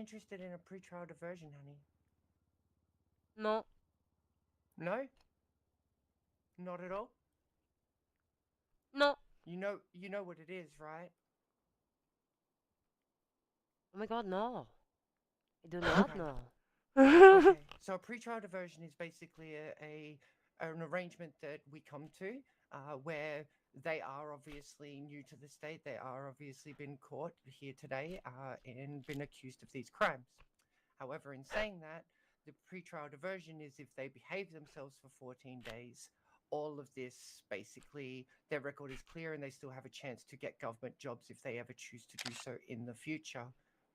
interested in a pre-trial diversion, honey? No. No? Not at all? No. You know what it is, right? Oh my god, no. I do not Okay. know. Okay. So a pre-trial diversion is basically an arrangement that we come to where they are obviously new to the state. They are obviously been caught here today and been accused of these crimes. However, in saying that, the pre-trial diversion is if they behave themselves for 14 days, all of this basically, their record is clear and they still have a chance to get government jobs if they ever choose to do so in the future.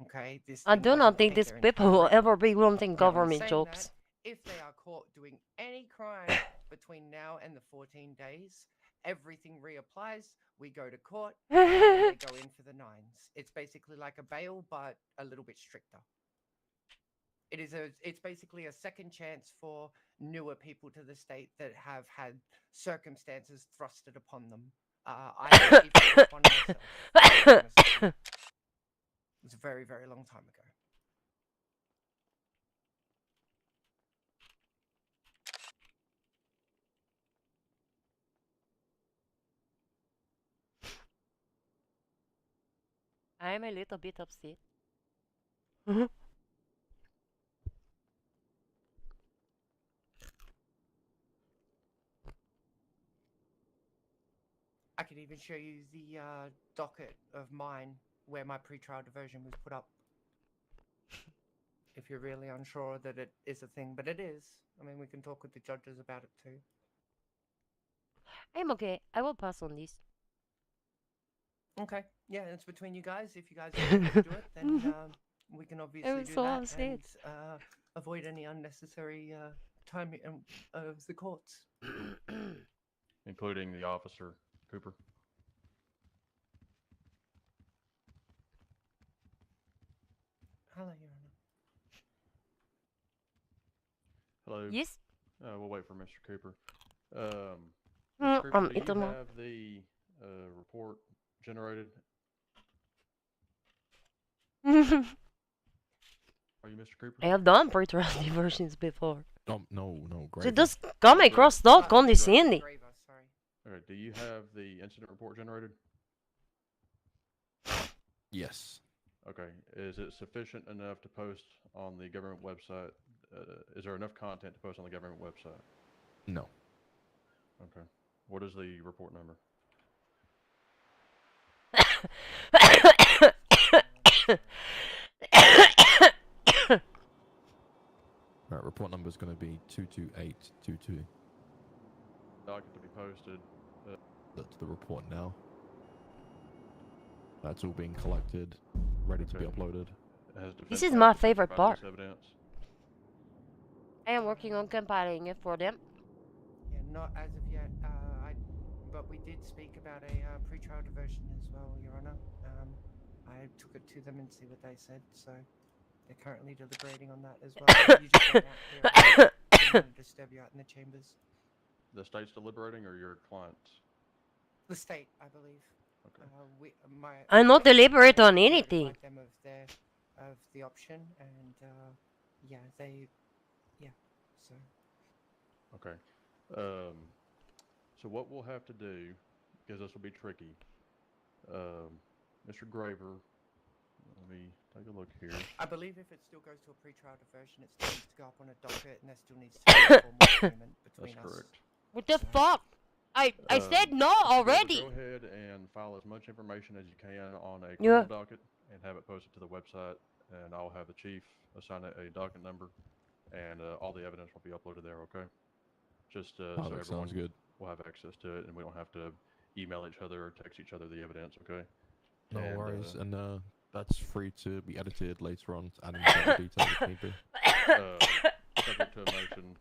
Okay, this I thing do not doesn't think taint these their people entire will record. ever be wanting Now, in government saying jobs. that, if they are caught doing any crime between now and the 14 days, everything reapplies. We go to court, and they go in for the nines. It's basically like a bail, but a little bit stricter. It's basically a second chance for newer people to the state that have had circumstances thrusted upon them. I achieved this one myself. It was a very, very long time ago. I'm a little bit upset. I could even show you the docket of mine where my pre-trial diversion was put up. If you're really unsure that it is a thing, but it is. I mean, we can talk with the judges about it too. I'm okay. I will pass on this. Okay, yeah, it's between you guys. If you guys want to do it, then we can obviously do so that upset. and avoid any unnecessary time of the courts. Including the officer, Cooper. Hello, Your Honor. Hello. Yes? We'll wait for Mr. Cooper. Mr. Cooper, do you have the report generated? Are you Mr. Cooper? I have done pre-trial diversions before. No, great. So just come across that condescending. Alright, do you have the incident report generated? Yes. Okay, is it sufficient enough to post on the government website? Is there enough content to post on the government website? No. Okay. What is the report number? Right, report number is going to be 22822. Document to be posted. That's the report now. That's all being collected, ready to be uploaded. This is my favorite part. I am working on compiling it for them. Yeah, not as of yet. But we did speak about a pre-trial diversion as well, Your Honor. I took it to them and see what they said, so they're currently deliberating on that as well. You just went out there. I didn't want to disturb you out in the chambers. The state's deliberating, or your clients? The state, I believe. Okay. I'm not deliberate on anything. Them of the option, and yeah, so. Okay. So what we'll have to do, because this will be tricky, Mr. Graver, let me take a look here. I believe if it still goes to a pre-trial diversion, it still needs to go up on a docket, and there still needs to be a formal agreement between us. That's correct. What the fuck? I said no already. Go ahead and file as much information as you can on a criminal docket and have it posted to the website, and I'll have the chief assign a docket number, and all the evidence will be uploaded there, okay? Just so everyone will have access to it, and we don't have to email each other or text each other the evidence, okay? No worries, and that's free to be edited later on, adding further details if need be. Subject to a motion,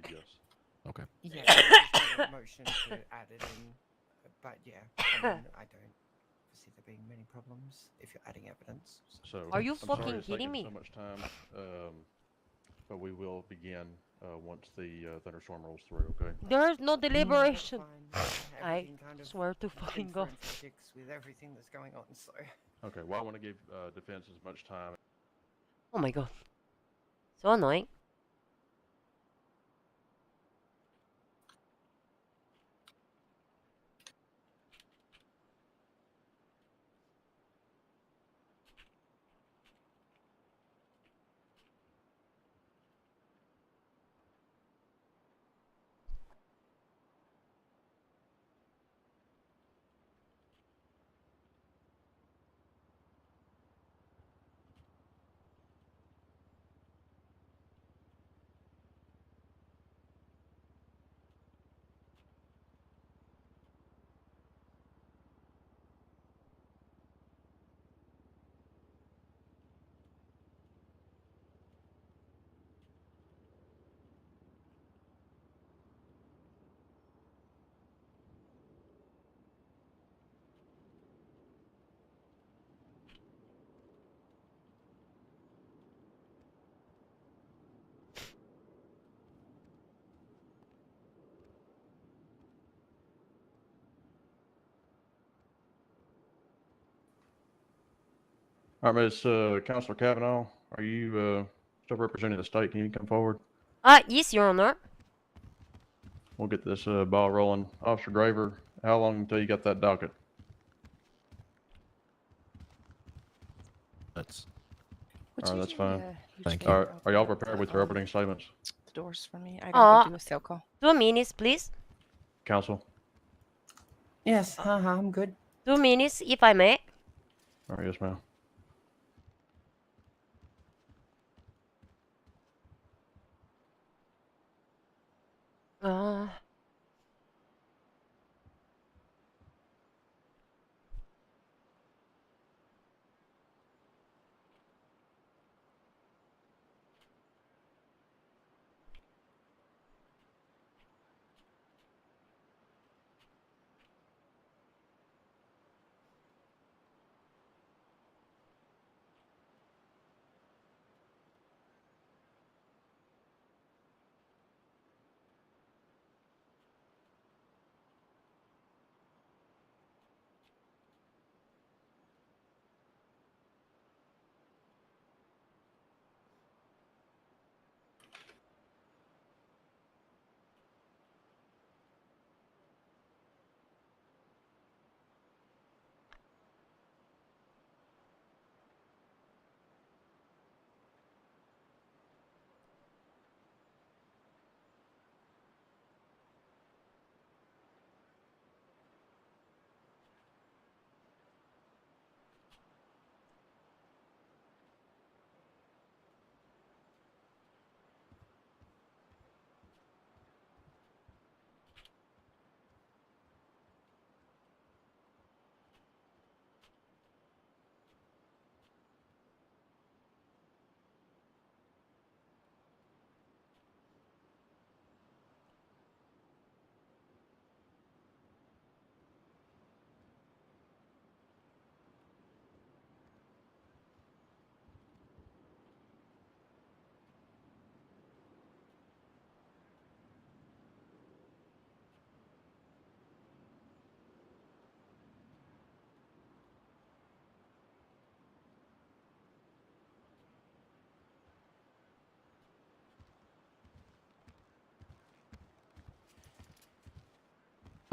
yes. Okay. Yeah, just a motion to add it in, but yeah, I don't foresee there being many problems if you're adding evidence. So are you fucking kidding me? So much time, but we will begin once the thunderstorm rolls through. Okay. There is no deliberation. I swear to fucking God. With everything that's going on, so. Okay. Well, I want to give defense as much time Oh my god. So annoying. All right, Miss Councilor Kavanaugh, are you still representing the state? Can you come forward? Yes, Your Honor. We'll get this ball rolling. Officer Graver, how long until you got that docket? That's All right, that's fine. Thank All you. right, are y'all prepared with your opening statements? The doors for me. I gotta go do a sale call. 2 minutes, please. Council? Yes, I'm good. 2 minutes, if I may. All right, yes, ma'am. Uh,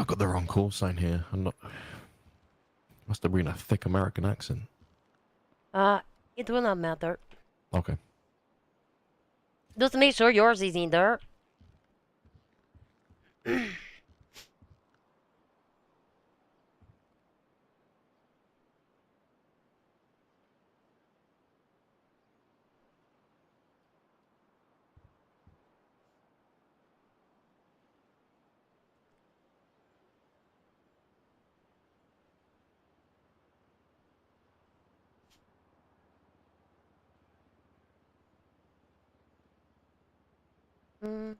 I've got the wrong call sign here. I'm not. Must have been a thick American accent. it will not matter. Okay. Just make sure yours is in there. Mm.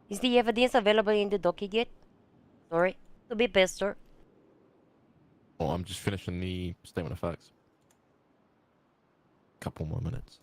Is the evidence available in the docket yet? Sorry to be pester. Oh, I'm just finishing the statement of facts. Couple more minutes.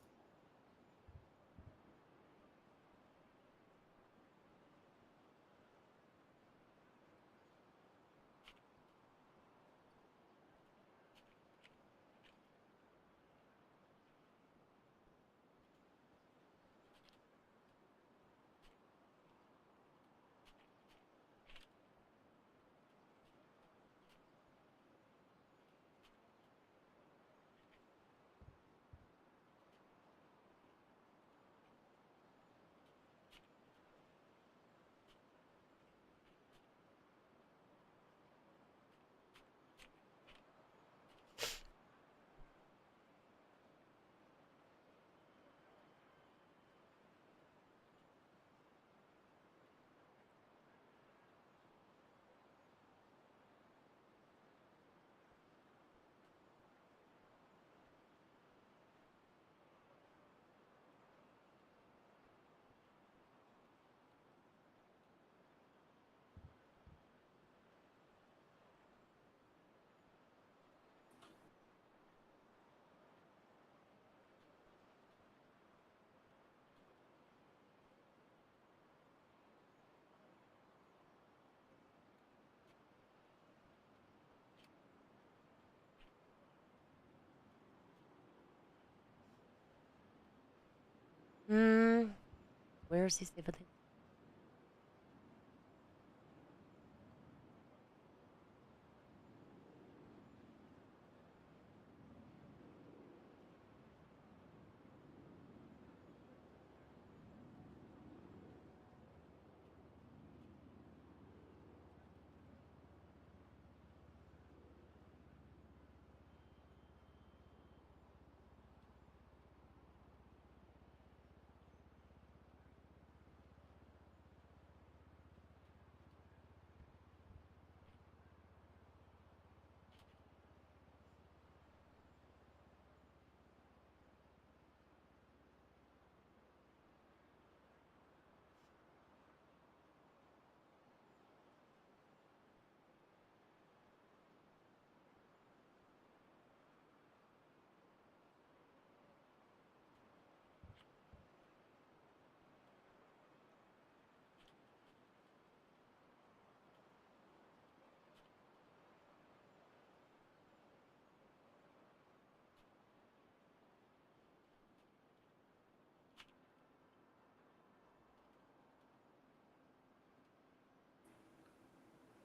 Where's this evidence?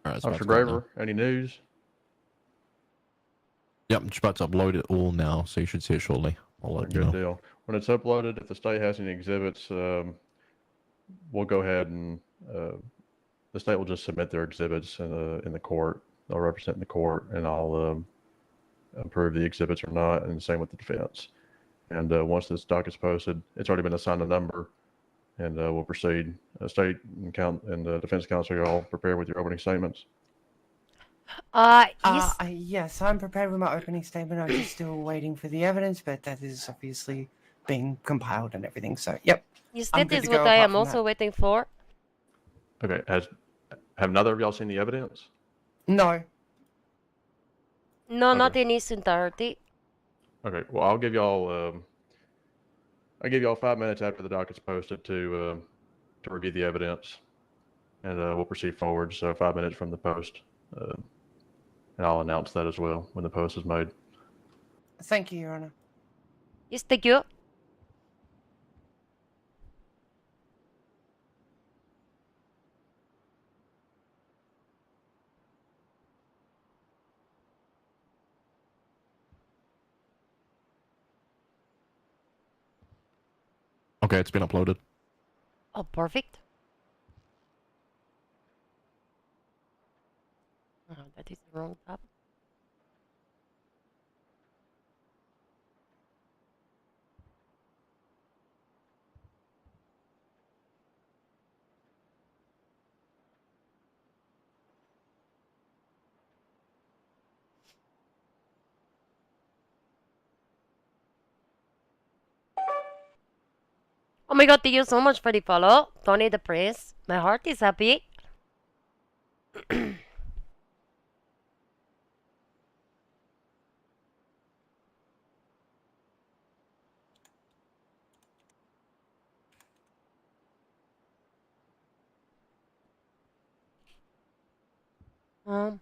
All right, it's about Officer to come now. Graver, any news? Yep, I'm just about to upload it all now, so you should see it shortly. I'll let you Good know. deal. When it's uploaded, if the state has any exhibits, we'll go ahead and the state will just submit their exhibits in the court. They'll represent in the court, and I'll approve the exhibits or not, and the same with the defense. And once this doc is posted, it's already been assigned a number, and we'll proceed. State and defense counsel, you're all prepared with your opening statements? Yes. Yes, I'm prepared with my opening statement. I'm just still waiting for the evidence, but that is obviously being compiled and everything. So, yep. Yes, I'm that good is to what go I apart am from also that. waiting for. Okay. Have neither of y'all seen the evidence? No. No, Okay. not in its entirety. Okay. Well, I'll give y'all 5 minutes after the docket's posted to review the evidence, and we'll proceed forward. So 5 minutes from the post, and I'll announce that as well when the post is made. Thank you, Your Honor. Yes, thank you. Okay, it's been uploaded. Oh, perfect. Oh, that is the wrong tab. Oh my god, thank you so much for the follow. Tony the Prince. My heart is happy. um.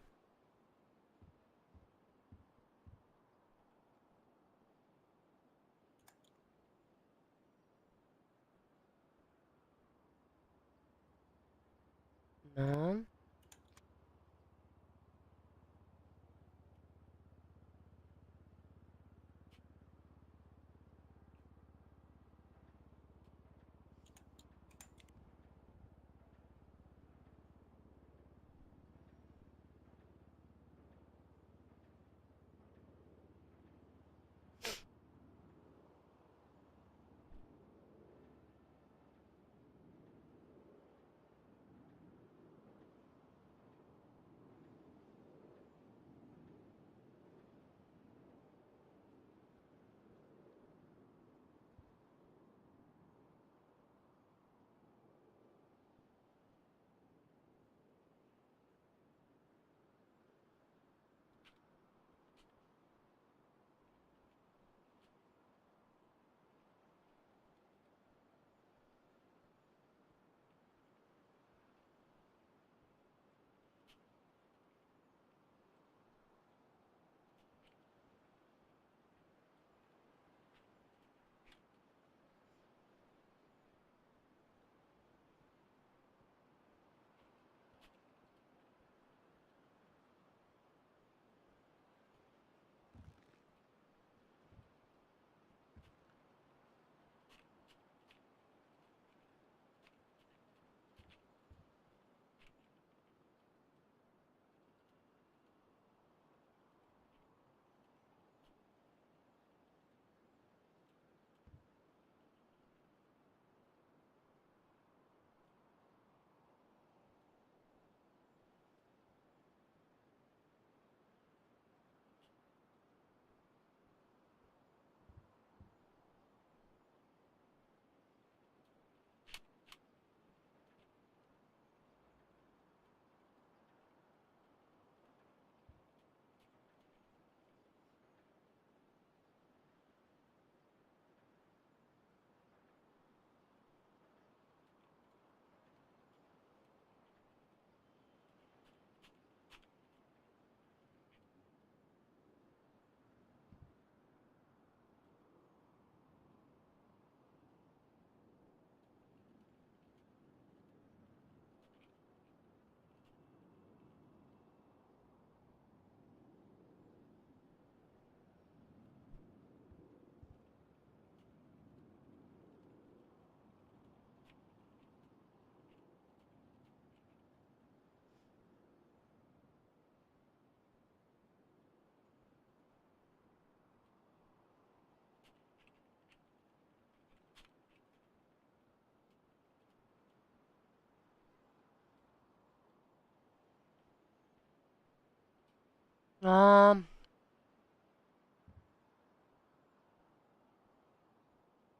No.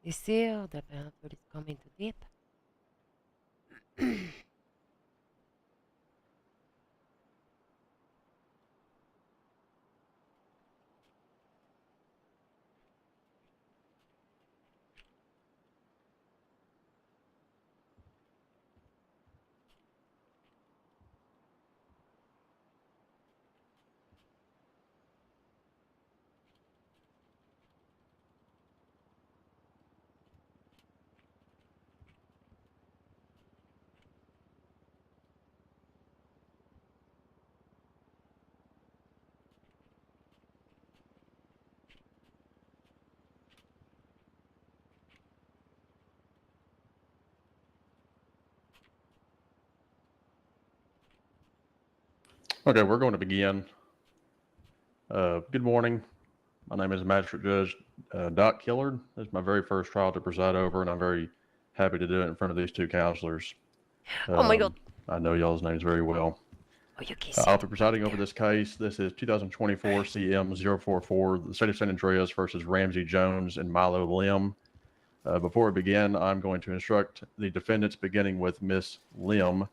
You see how the password is coming too deep? Okay, we're going to begin. Good morning. My name is Magistrate Judge Doc Killard. This is my very first trial to preside over, and I'm very happy to do it in front of these two counselors. Oh my god. I know y'all's names very well. Oh, you I'll be presiding over this case. This is 2024 CM 044, the State of San Andreas versus Ramsey Jones and Milo Lim. Before we begin, I'm going to instruct the defendants, beginning with Miss Lim,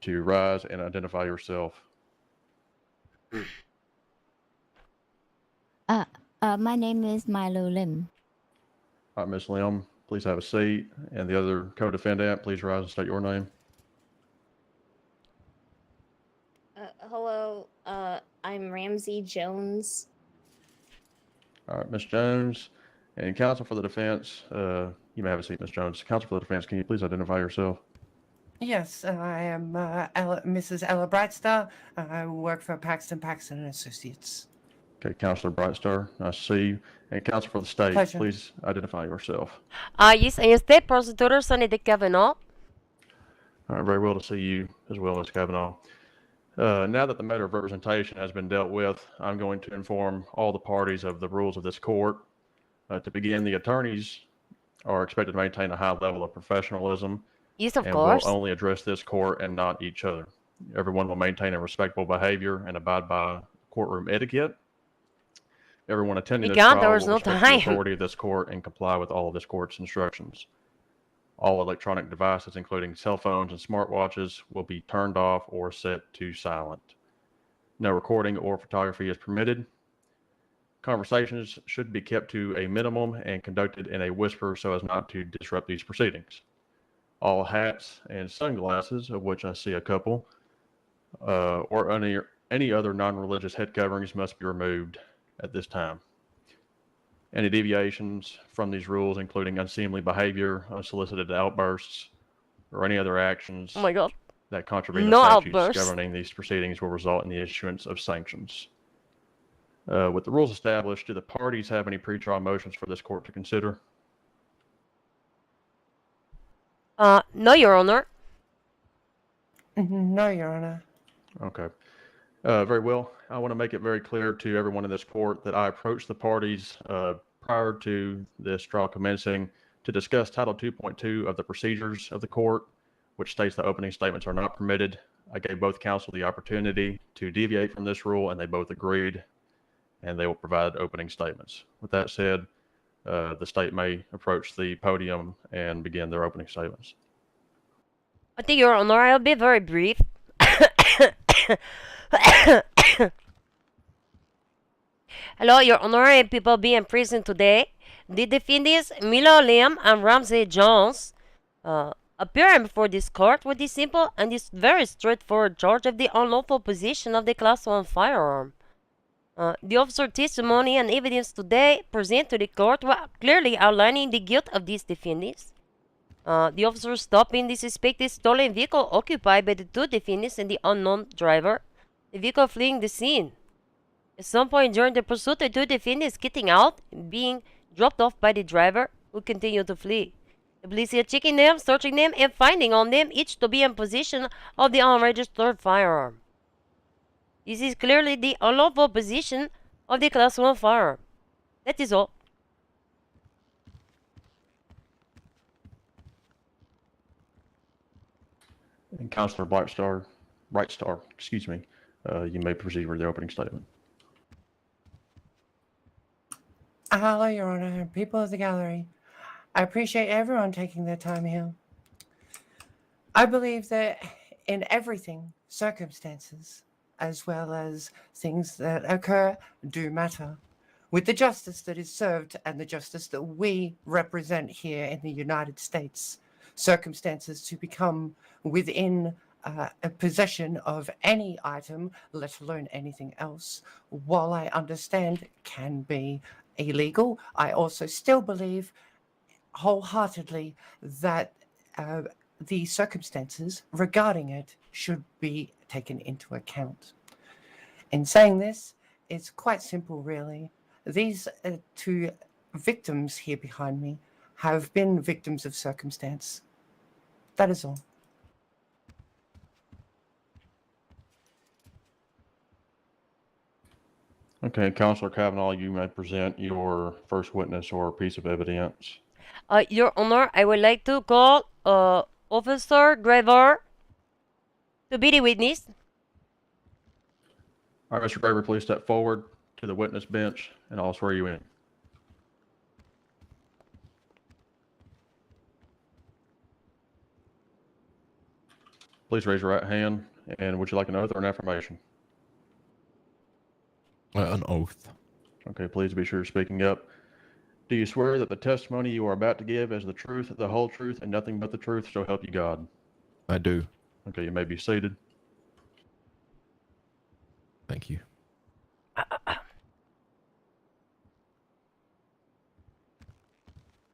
to rise and identify yourself. My name is Milo Lim. All right, Miss Lim, please have a seat. And the other co-defendant, please rise and state your name. Hello, I'm Ramsey Jones. All right, Ms. Jones. And counsel for the defense, you may have a seat, Ms. Jones. Counsel for the defense, can you please identify yourself? Yes, I am Mrs. Ella Brightstar. I work for Paxton and Associates. Okay, Counselor Brightstar, nice to see you. And counsel for the state, Pleasure. please identify yourself. Yes, I am State Prosecutor Sonny De Kavanaugh. All right, very well to see you as well, Ms. Kavanaugh. Now that the matter of representation has been dealt with, I'm going to inform all the parties of the rules of this court. To begin, the attorneys are expected to maintain a high level of professionalism. Yes, of and course. will only address this court and not each other. Everyone will maintain a respectful behavior and abide by courtroom etiquette. Everyone attending this trial will respect the authority of this court and comply with all of this court's instructions. All electronic devices, including cell phones and smartwatches, will be turned off or set to silent. No recording or photography is permitted. Conversations should be kept to a minimum and conducted in a whisper so as not to disrupt these proceedings. All hats and sunglasses, of which I see a couple, or any other non-religious head coverings must be removed at this time. Any deviations from these rules, including unseemly behavior, unsolicited outbursts, or any other actions that contravene the statutes governing these proceedings will result in the issuance of sanctions. With the rules established, do the parties have any pretrial motions for this court to consider? No, Your Honor. No, Your Honor. Okay. Very well. I want to make it very clear to everyone in this court that I approached the parties prior to this trial commencing to discuss Title 2.2 of the procedures of the court, which states that opening statements are not permitted. I gave both counsel the opportunity to deviate from this rule, and they both agreed, and they will provide opening statements. With that said, the state may approach the podium and begin their opening statements. I think, Your Honor, I'll be very brief. Hello, Your Honor, and people being present today. The defendants, Milo Lim and Ramsey Jones, appearing before this court with the simple and this very straightforward charge of the unlawful possession of the Class 1 firearm. The officer testimony and evidence today presented to the court were clearly outlining the guilt of these defendants. The officer stopping the suspected stolen vehicle occupied by the two defendants and the unknown driver, the vehicle fleeing the scene. At some point during the pursuit, the two defendants getting out and being dropped off by the driver, who continued to flee. The police are checking them, searching them, and finding on them each to be in possession of the unregistered firearm. This is clearly the unlawful possession of the Class 1 firearm. That is all. And Counselor Brightstar, you may proceed with the opening statement. Hello, Your Honor, people of the gallery. I appreciate everyone taking their time here. I believe that in everything, circumstances, as well as things that occur, do matter. With the justice that is served and the justice that we represent here in the United States, circumstances to become within a possession of any item, let alone anything else, while I understand can be illegal, I also still believe wholeheartedly that the circumstances regarding it should be taken into account. In saying this, it's quite simple, really. These two victims here behind me have been victims of circumstance. That is all. Okay, Counselor Kavanaugh, you may present your first witness or piece of evidence. Your Honor, I would like to call Officer Graver to be the witness. All right, Mr. Graver, please step forward to the witness bench, and I'll swear you in. Please raise your right hand. And would you like an oath or an affirmation? An oath. Okay, please be sure you're speaking up. Do you swear that the testimony you are about to give is the truth, the whole truth, and nothing but the truth, so help you God? I do. Okay, you may be seated. Thank you.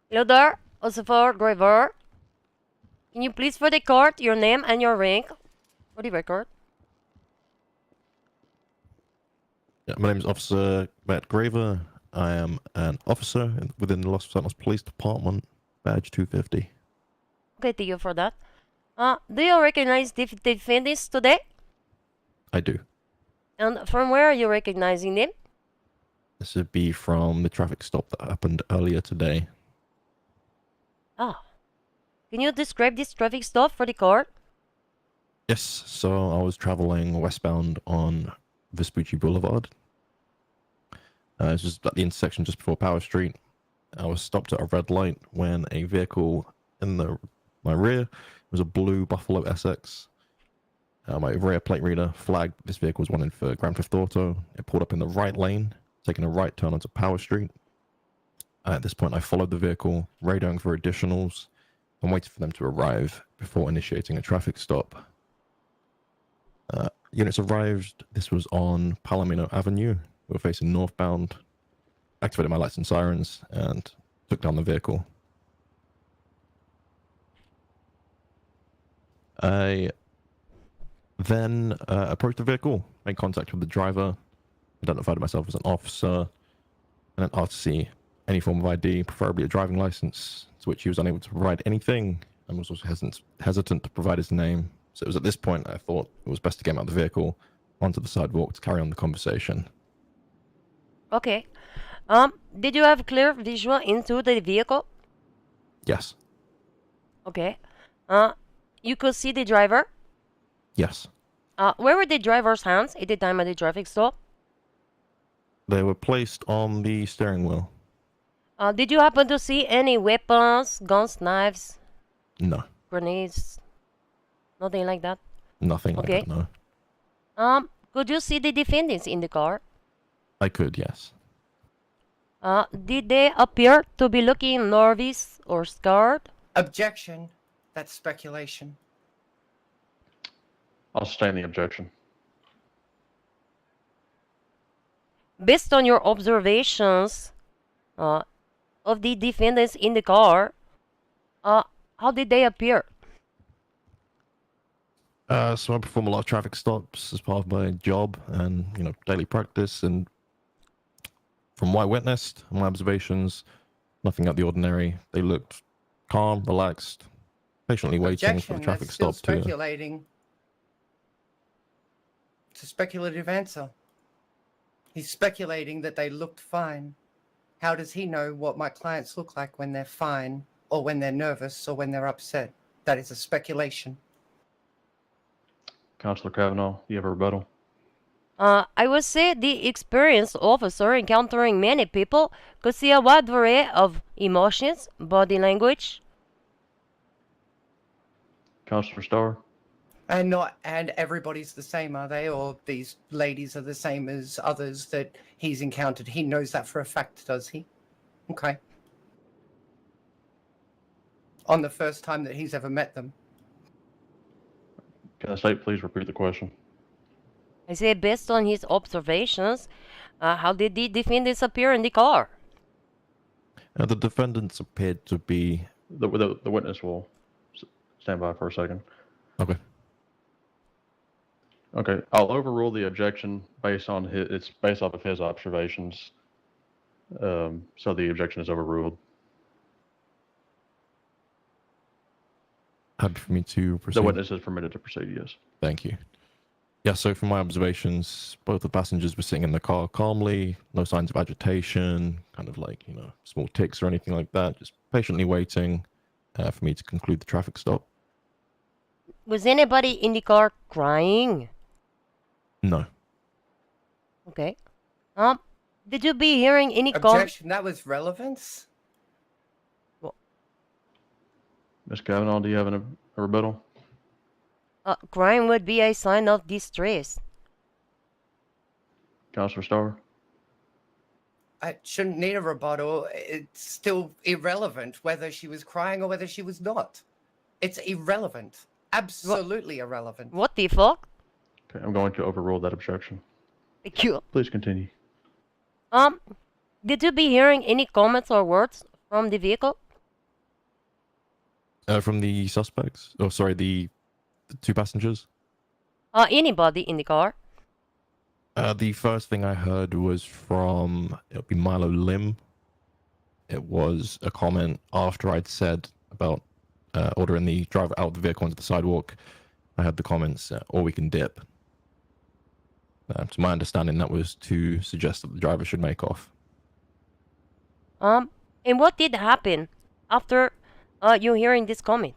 Hello there, Osifar Driver. Can you please for the court your name and your rank for the record? Yeah, my name is Officer Matt Graver. I am an officer within the Los Santos Police Department, badge 250. Okay, thank you for that. Do you recognize the defendants today? I do. And from where are you recognizing them? This would be from the traffic stop that happened earlier today. Ah. Can you describe this traffic stop for the court? Yes, so I was traveling westbound on Vespucci Boulevard. This was at the intersection just before Power Street. I was stopped at a red light when a vehicle in my rear was a blue Buffalo SX. My rear plate reader flagged this vehicle was wanted for Grand Theft Auto. It pulled up in the right lane, taking a right turn onto Power Street. At this point, I followed the vehicle, radioing for additionals, and waited for them to arrive before initiating a traffic stop. Units arrived. This was on Palomino Avenue. We were facing northbound. Activated my lights and sirens and took down the vehicle. I then approached the vehicle, made contact with the driver, identified myself as an officer, and then asked to see any form of ID, preferably a driving license, to which he was unable to provide anything and was also hesitant to provide his name. So it was at this point I thought it was best to get him out of the vehicle onto the sidewalk to carry on the conversation. Okay. Did you have clear visual into the vehicle? Yes. Okay. You could see the driver? Yes. Where were the driver's hands at the time of the traffic stop? They were placed on the steering wheel. Did you happen to see any weapons, guns, knives, No. grenades? Nothing like that? Nothing like Okay. that, no. Could you see the defendants in the car? I could, yes. Did they appear to be looking nervous or scared? Objection. That's speculation. I'll sustain the objection. Based on your observations of the defendants in the car, how did they appear? So I perform a lot of traffic stops as part of my job and, daily practice. And from what I witnessed, my observations, nothing out of the ordinary. They looked calm, relaxed, patiently waiting for the traffic That's still stop to... speculating. It's a speculative answer. He's speculating that they looked fine. How does he know what my clients look like when they're fine, or when they're nervous, or when they're upset? That is a speculation. Counselor Kavanaugh, do you have a rebuttal? I would say the experienced officer encountering many people could see a wide array of emotions, body language. Counselor Starr? And everybody's the same, are they? Or these ladies are the same as others that he's encountered? He knows that for a fact, does he? Okay. On the first time that he's ever met them. Can the state please repeat the question? I say based on his observations, how did the defendants appear in the car? the defendants appeared to be... The witness will stand by for a second. Okay. Okay, I'll overrule the objection based on it's based off of his observations. So the objection is overruled. Happy for me to proceed. The witness is permitted to proceed, yes. Thank you. Yeah, so from my observations, both the passengers were sitting in the car calmly, no signs of agitation, kind of like, small tics or anything like that, just patiently waiting for me to conclude the traffic stop. Was anybody in the car crying? No. Okay. Did you be hearing any car? Objection, that was relevance? Ms. Kavanaugh, do you have a rebuttal? Crime would be a sign of distress. Counselor Starr? I shouldn't need a rebuttal. It's still irrelevant whether she was crying or whether she was not. It's irrelevant. Absolutely irrelevant. What the fuck? Okay, I'm going to overrule that objection. Thank you. Please continue. Did you be hearing any comments or words from the vehicle? From the suspects? Oh, sorry, the two passengers? Anybody in the car? The first thing I heard was from, it would be Milo Lim. It was a comment after I'd said about ordering the driver out of the vehicle onto the sidewalk. I had the comments, or we can dip. To my understanding, that was to suggest that the driver should make off. And what did happen after you hearing this comment?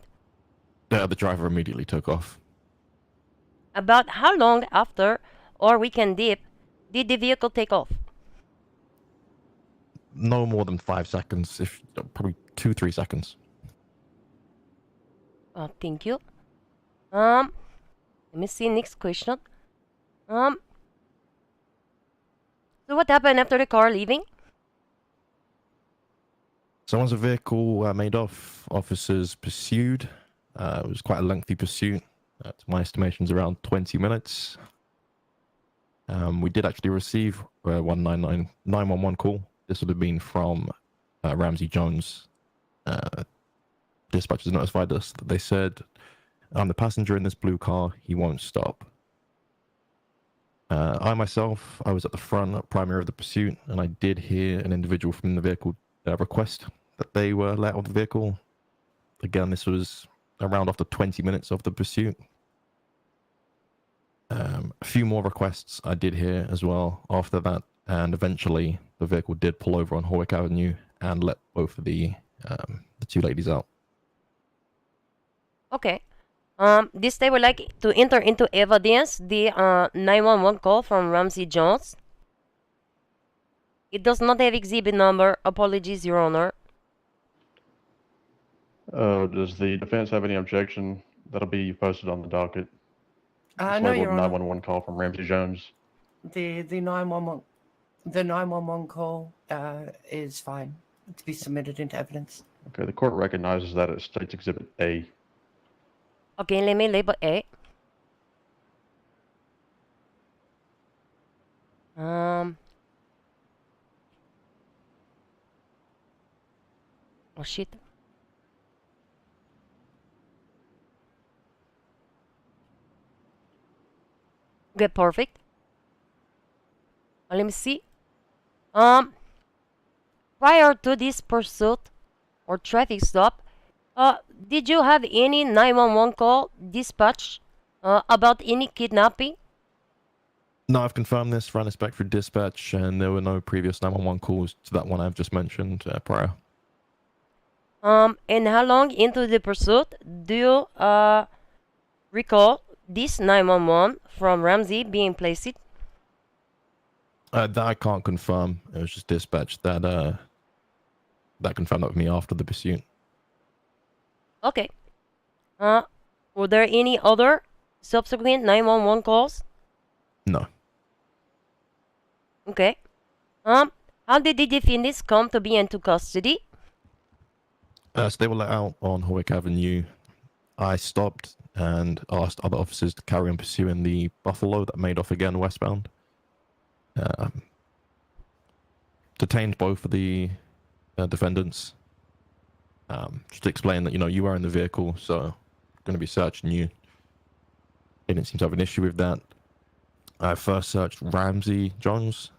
The driver immediately took off. About how long after, or we can dip, did the vehicle take off? No more than 5 seconds, if probably 2-3 seconds. Thank you. Let me see next question. So what happened after the car leaving? So once the vehicle made off, officers pursued. It was quite a lengthy pursuit. To my estimations, around 20 minutes. We did actually receive a 911 call. This would have been from Ramsey Jones. Dispatchers notified us that they said, I'm the passenger in this blue car, he won't stop. I myself, I was at the front, primary of the pursuit, and I did hear an individual from the vehicle request that they were let out of the vehicle. Again, this was around after 20 minutes of the pursuit. A few more requests I did hear as well after that, and eventually the vehicle did pull over on Howick Avenue and let both of the two ladies out. Okay. This they would like to enter into evidence the 911 call from Ramsey Jones. It does not have exhibit number. Apologies, Your Honor. Does the defense have any objection? That'll be posted on the docket. No, Your Honor. 911 call from Ramsey Jones. The 911 call is fine to be submitted into evidence. Okay, the court recognizes that it states Exhibit A. Okay, let me label A. Oh shit. Okay, perfect. Let me see. Prior to this pursuit or traffic stop, did you have any 911 call dispatch about any kidnapping? No, I've confirmed this, ran a spec for dispatch, and there were no previous 911 calls to that one I've just mentioned prior. And how long into the pursuit do you recall this 911 from Ramsey being placed? That I can't confirm. It was just dispatch that confirmed that with me after the pursuit. Okay. Were there any other subsequent 911 calls? No. Okay. How did the defendants come to be into custody? So they were let out on Howick Avenue. I stopped and asked other officers to carry on pursuing the Buffalo that made off again westbound. Detained both of the defendants. Just to explain that, you were in the vehicle, so going to be searching you. They didn't seem to have an issue with that. I first searched Ramsey Jones.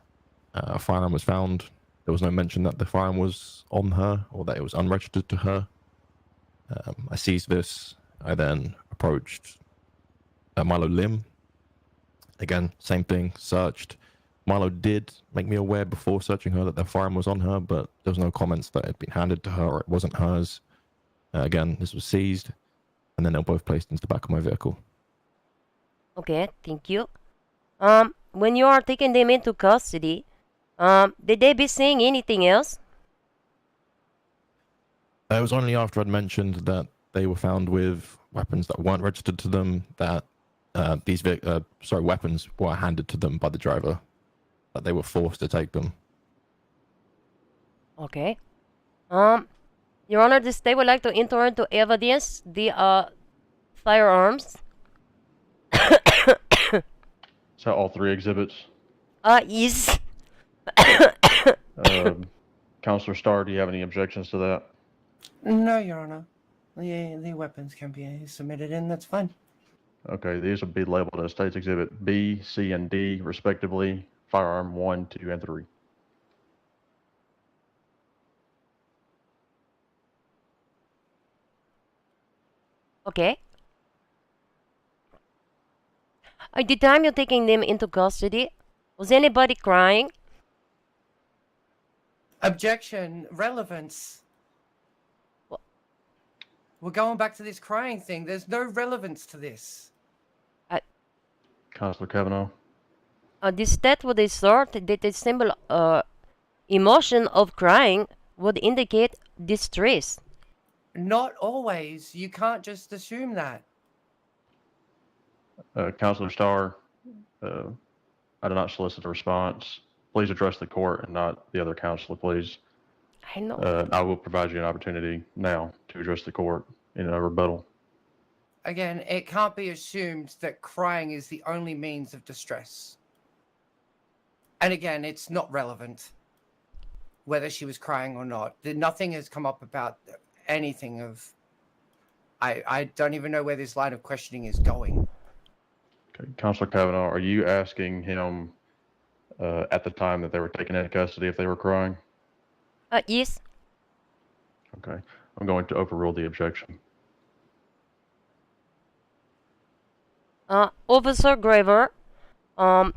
A firearm was found. There was no mention that the firearm was on her or that it was unregistered to her. I seized this. I then approached Milo Lim. Again, same thing, searched. Milo did make me aware before searching her that the firearm was on her, but there was no comments that it had been handed to her or it wasn't hers. Again, this was seized, and then they were both placed into the back of my vehicle. Okay, thank you. When you are taking them into custody, did they be saying anything else? It was only after I'd mentioned that they were found with weapons that weren't registered to them. That weapons were handed to them by the driver. That they were forced to take them. Okay. Your Honor, the state would like to enter into evidence the firearms. So all 3 exhibits. Yes. Counselor Starr, do you have any objections to that? No, Your Honor. The weapons can be submitted in. That's fine. Okay, these will be labeled as State's Exhibit B, C, and D, respectively. Firearm 1, 2, and 3. Okay. At the time you're taking them into custody, was anybody crying? Objection. Relevance. What? We're going back to this crying thing. There's no relevance to this. Counselor Kavanaugh? The state would assert that the symbol emotion of crying would indicate distress. Not always. You can't just assume that. Counselor Starr, I do not solicit a response. Please address the court and not the other counselor, please. I know. I will provide you an opportunity now to address the court in a rebuttal. Again, it can't be assumed that crying is the only means of distress. And again, it's not relevant whether she was crying or not. Nothing has come up about anything of... I don't even know where this line of questioning is going. Okay. Counselor Kavanaugh, are you asking him at the time that they were taken into custody if they were crying? Yes. Okay. I'm going to overrule the objection. Officer Graver, can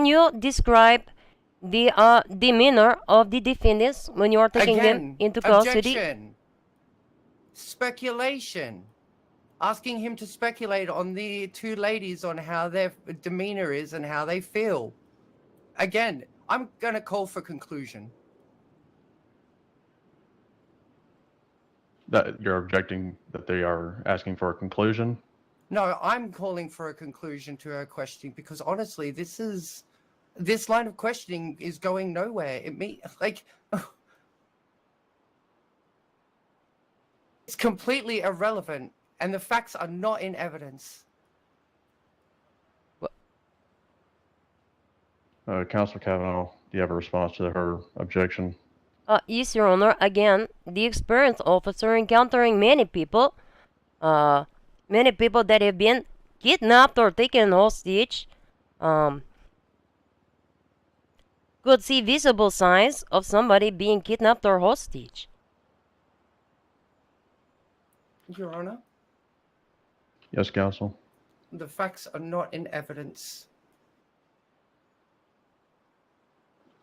you describe the demeanor of the defendants when you are taking them into custody? Objection. Speculation. Asking him to speculate on the 2 ladies on how their demeanor is and how they feel. Again, I'm going to call for conclusion. That you're objecting that they are asking for a conclusion? No, I'm calling for a conclusion to her questioning because honestly, this line of questioning is going nowhere. It's completely irrelevant and the facts are not in evidence. Counselor Kavanaugh, do you have a response to her objection? Yes, Your Honor. Again, the experienced officer encountering many people that have been kidnapped or taken hostage, could see visible signs of somebody being kidnapped or hostage. Your Honor, Yes, counsel. the facts are not in evidence.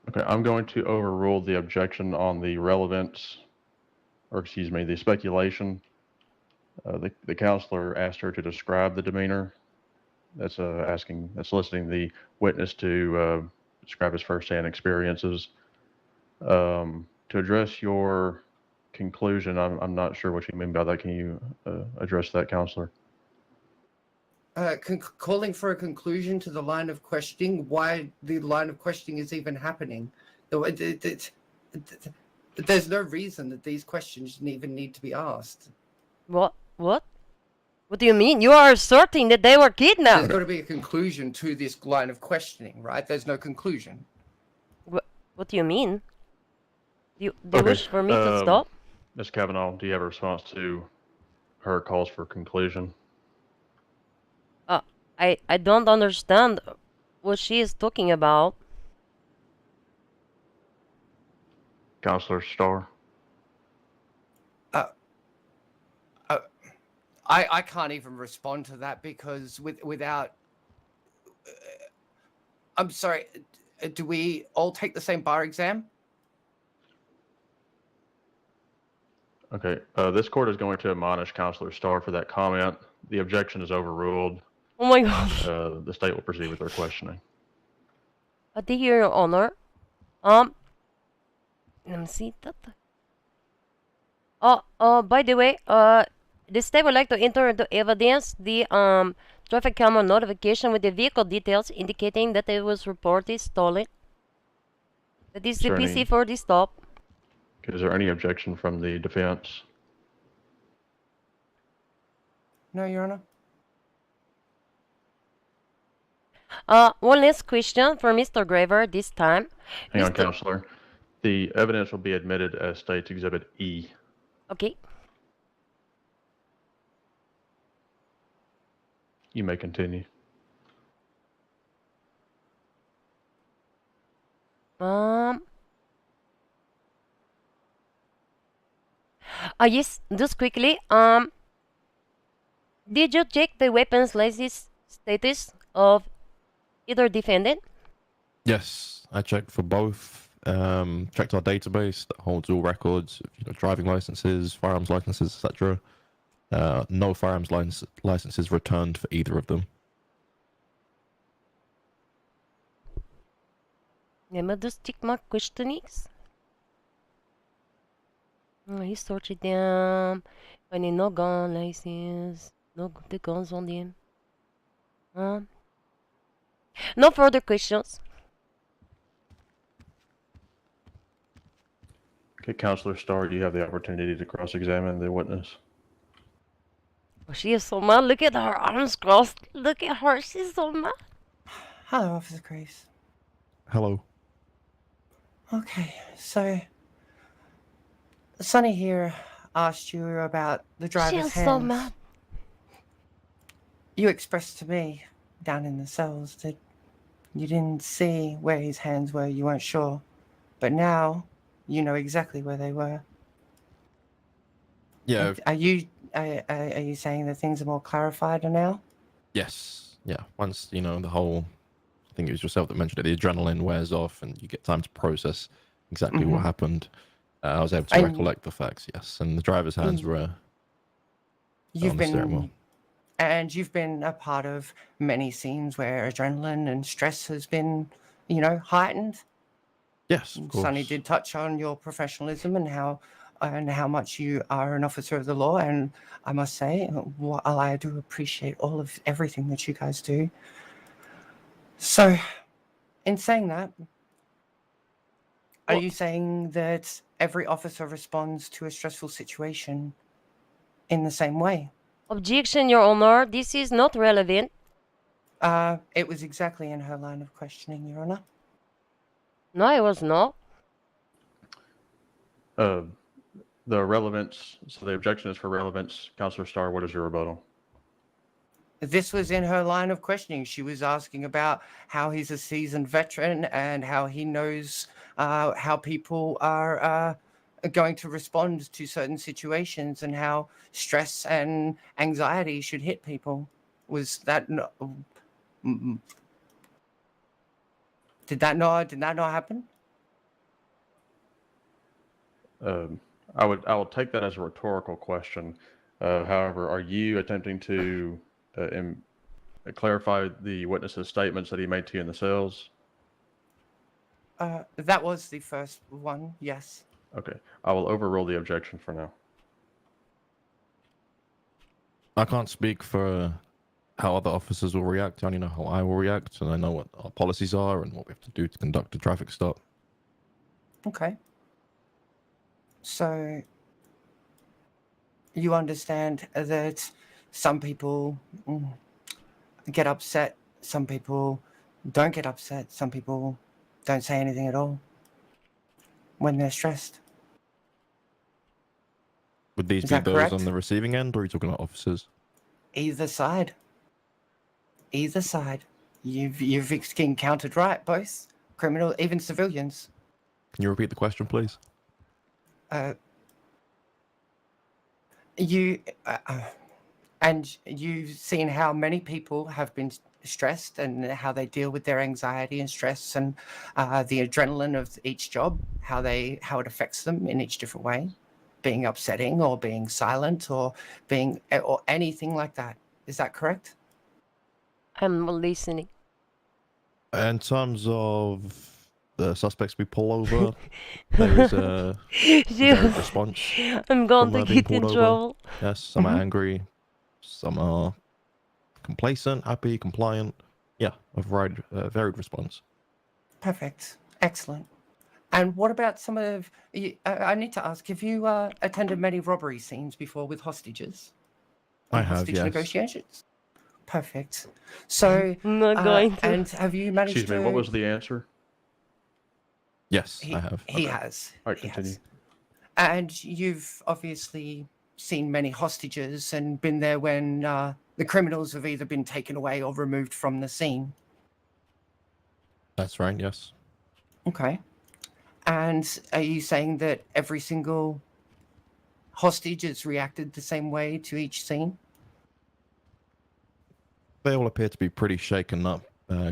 Okay, I'm going to overrule the objection on the relevance, the speculation. The counselor asked her to describe the demeanor. That's soliciting the witness to describe his firsthand experiences. To address your conclusion, I'm not sure what you mean by that. Can you address that, counselor? Calling for a conclusion to the line of questioning, why the line of questioning is even happening. There's no reason that these questions even need to be asked. What? What do you mean? You are asserting that they were kidnapped. There's got to be a conclusion to this line of questioning, right? There's no conclusion. What do you mean? Do you wish for me to stop? Ms. Kavanaugh, do you have a response to her calls for conclusion? I don't understand what she is talking about. Counselor Starr? I can't even respond to that because without... I'm sorry, do we all take the same bar exam? Okay, this court is going to admonish Counselor Starr for that comment. The objection is overruled. Oh my god. The state will proceed with their questioning. Thank you, Your Honor. Let me see that. By the way, the state would like to enter into evidence the traffic camera notification with the vehicle details indicating that it was reported stolen. That is the Sir, PC for the stop. is there any objection from the defense? No, Your Honor. One last question for Mr. Graver this time. Hang on, Mr. Counselor. The evidence will be admitted as State's Exhibit E. Okay. You may continue. Yes, just quickly. Did you check the weapons license status of either defendant? Yes, I checked for both. Checked our database that holds all records of driving licenses, firearms licenses, etc. No firearms licenses returned for either of them. Let me just check my questionings. He sorted them. Finding no gun license. No the guns on them. No further questions. Okay, Counselor Starr, you have the opportunity to cross-examine the witness. Oh, she is so mad. Look at her arms crossed. Look at her. She's so mad. Hello, Officer Grace. Hello. Okay, so Sonny here asked you about the driver's She hands. is so mad. You expressed to me down in the cells that you didn't see where his hands were, you weren't sure. But now you know exactly where they were. Yeah. Are you saying that things are more clarified now? Yes. Yeah. Once the whole, I think it was yourself that mentioned it. The adrenaline wears off, and you get time to process exactly what happened. I was able to recollect the facts. Yes, and the driver's hands were on the steering wheel. And you've been a part of many scenes where adrenaline and stress has been, heightened. Yes, of course. Sonny did touch on your professionalism and how much you are an officer of the law. And I must say, I do appreciate everything that you guys do. So, in saying that, are you saying that every officer responds to a stressful situation in the same way? Objection, Your Honor. This is not relevant. It was exactly in her line of questioning, Your Honor. No, it was not. The relevance, so the objection is for relevance. Counselor Starr, what is your rebuttal? This was in her line of questioning. She was asking about how he's a seasoned veteran and how he knows how people are going to respond to certain situations and how stress and anxiety should hit people. Was that not? Did that not happen? I will take that as a rhetorical question. However, are you attempting to clarify the witness's statements that he made to you in the cells? That was the first one, yes. Okay, I will overrule the objection for now. I can't speak for how other officers will react. I only know how I will react, and I know what our policies are and what we have to do to conduct a traffic stop. Okay. So, you understand that some people get upset, some people don't get upset, some people don't say anything at all when they're stressed. Would these be those on the receiving end, or are you talking about officers? Either side. Either side. You've encountered both criminal, even civilians. Can you repeat the question, please? And you've seen how many people have been stressed and how they deal with their anxiety and stress and the adrenaline of each job, how it affects them in each different way, being upsetting or being silent or anything like that. Is that correct? I'm listening. In terms of the suspects we pull over, there is a varied response. I'm going from, to being get in pulled over. trouble. Yes, some are angry, some are complacent, happy, compliant. Yeah, a varied response. Perfect. Excellent. And what about some of... I need to ask, have you attended many robbery scenes before with hostages? I And have, hostage yes. negotiations? Perfect. So, I'm not going to. and have you managed Excuse me, what was the answer? Yes, I have. He Okay. has. All right, He continue. has. And you've obviously seen many hostages and been there when the criminals have either been taken away or removed from the scene. That's right, yes. Okay. And are you saying that every single hostage has reacted the same way to each scene? They all appear to be pretty shaken up,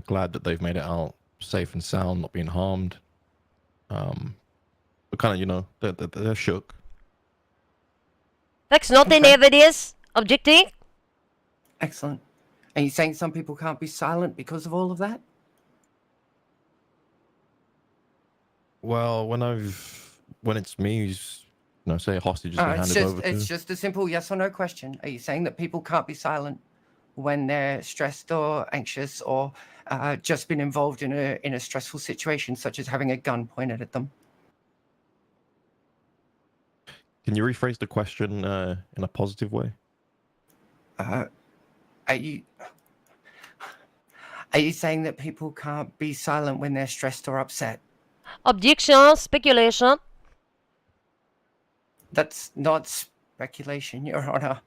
glad that they've made it out safe and sound, not being harmed. But kind of, you know, they're shook. That's not an Okay. evidence. Objecting. Excellent. Are you saying some people can't be silent because of all of that? Well, when it's me who's, you know, say a hostage has been handed over It's to. just a simple yes or no question. Are you saying that people can't be silent when they're stressed or anxious or just been involved in a stressful situation, such as having a gun pointed at them? Can you rephrase the question in a positive way? Are you saying that people can't be silent when they're stressed or upset? Objection. Speculation. That's not speculation, Your Honor.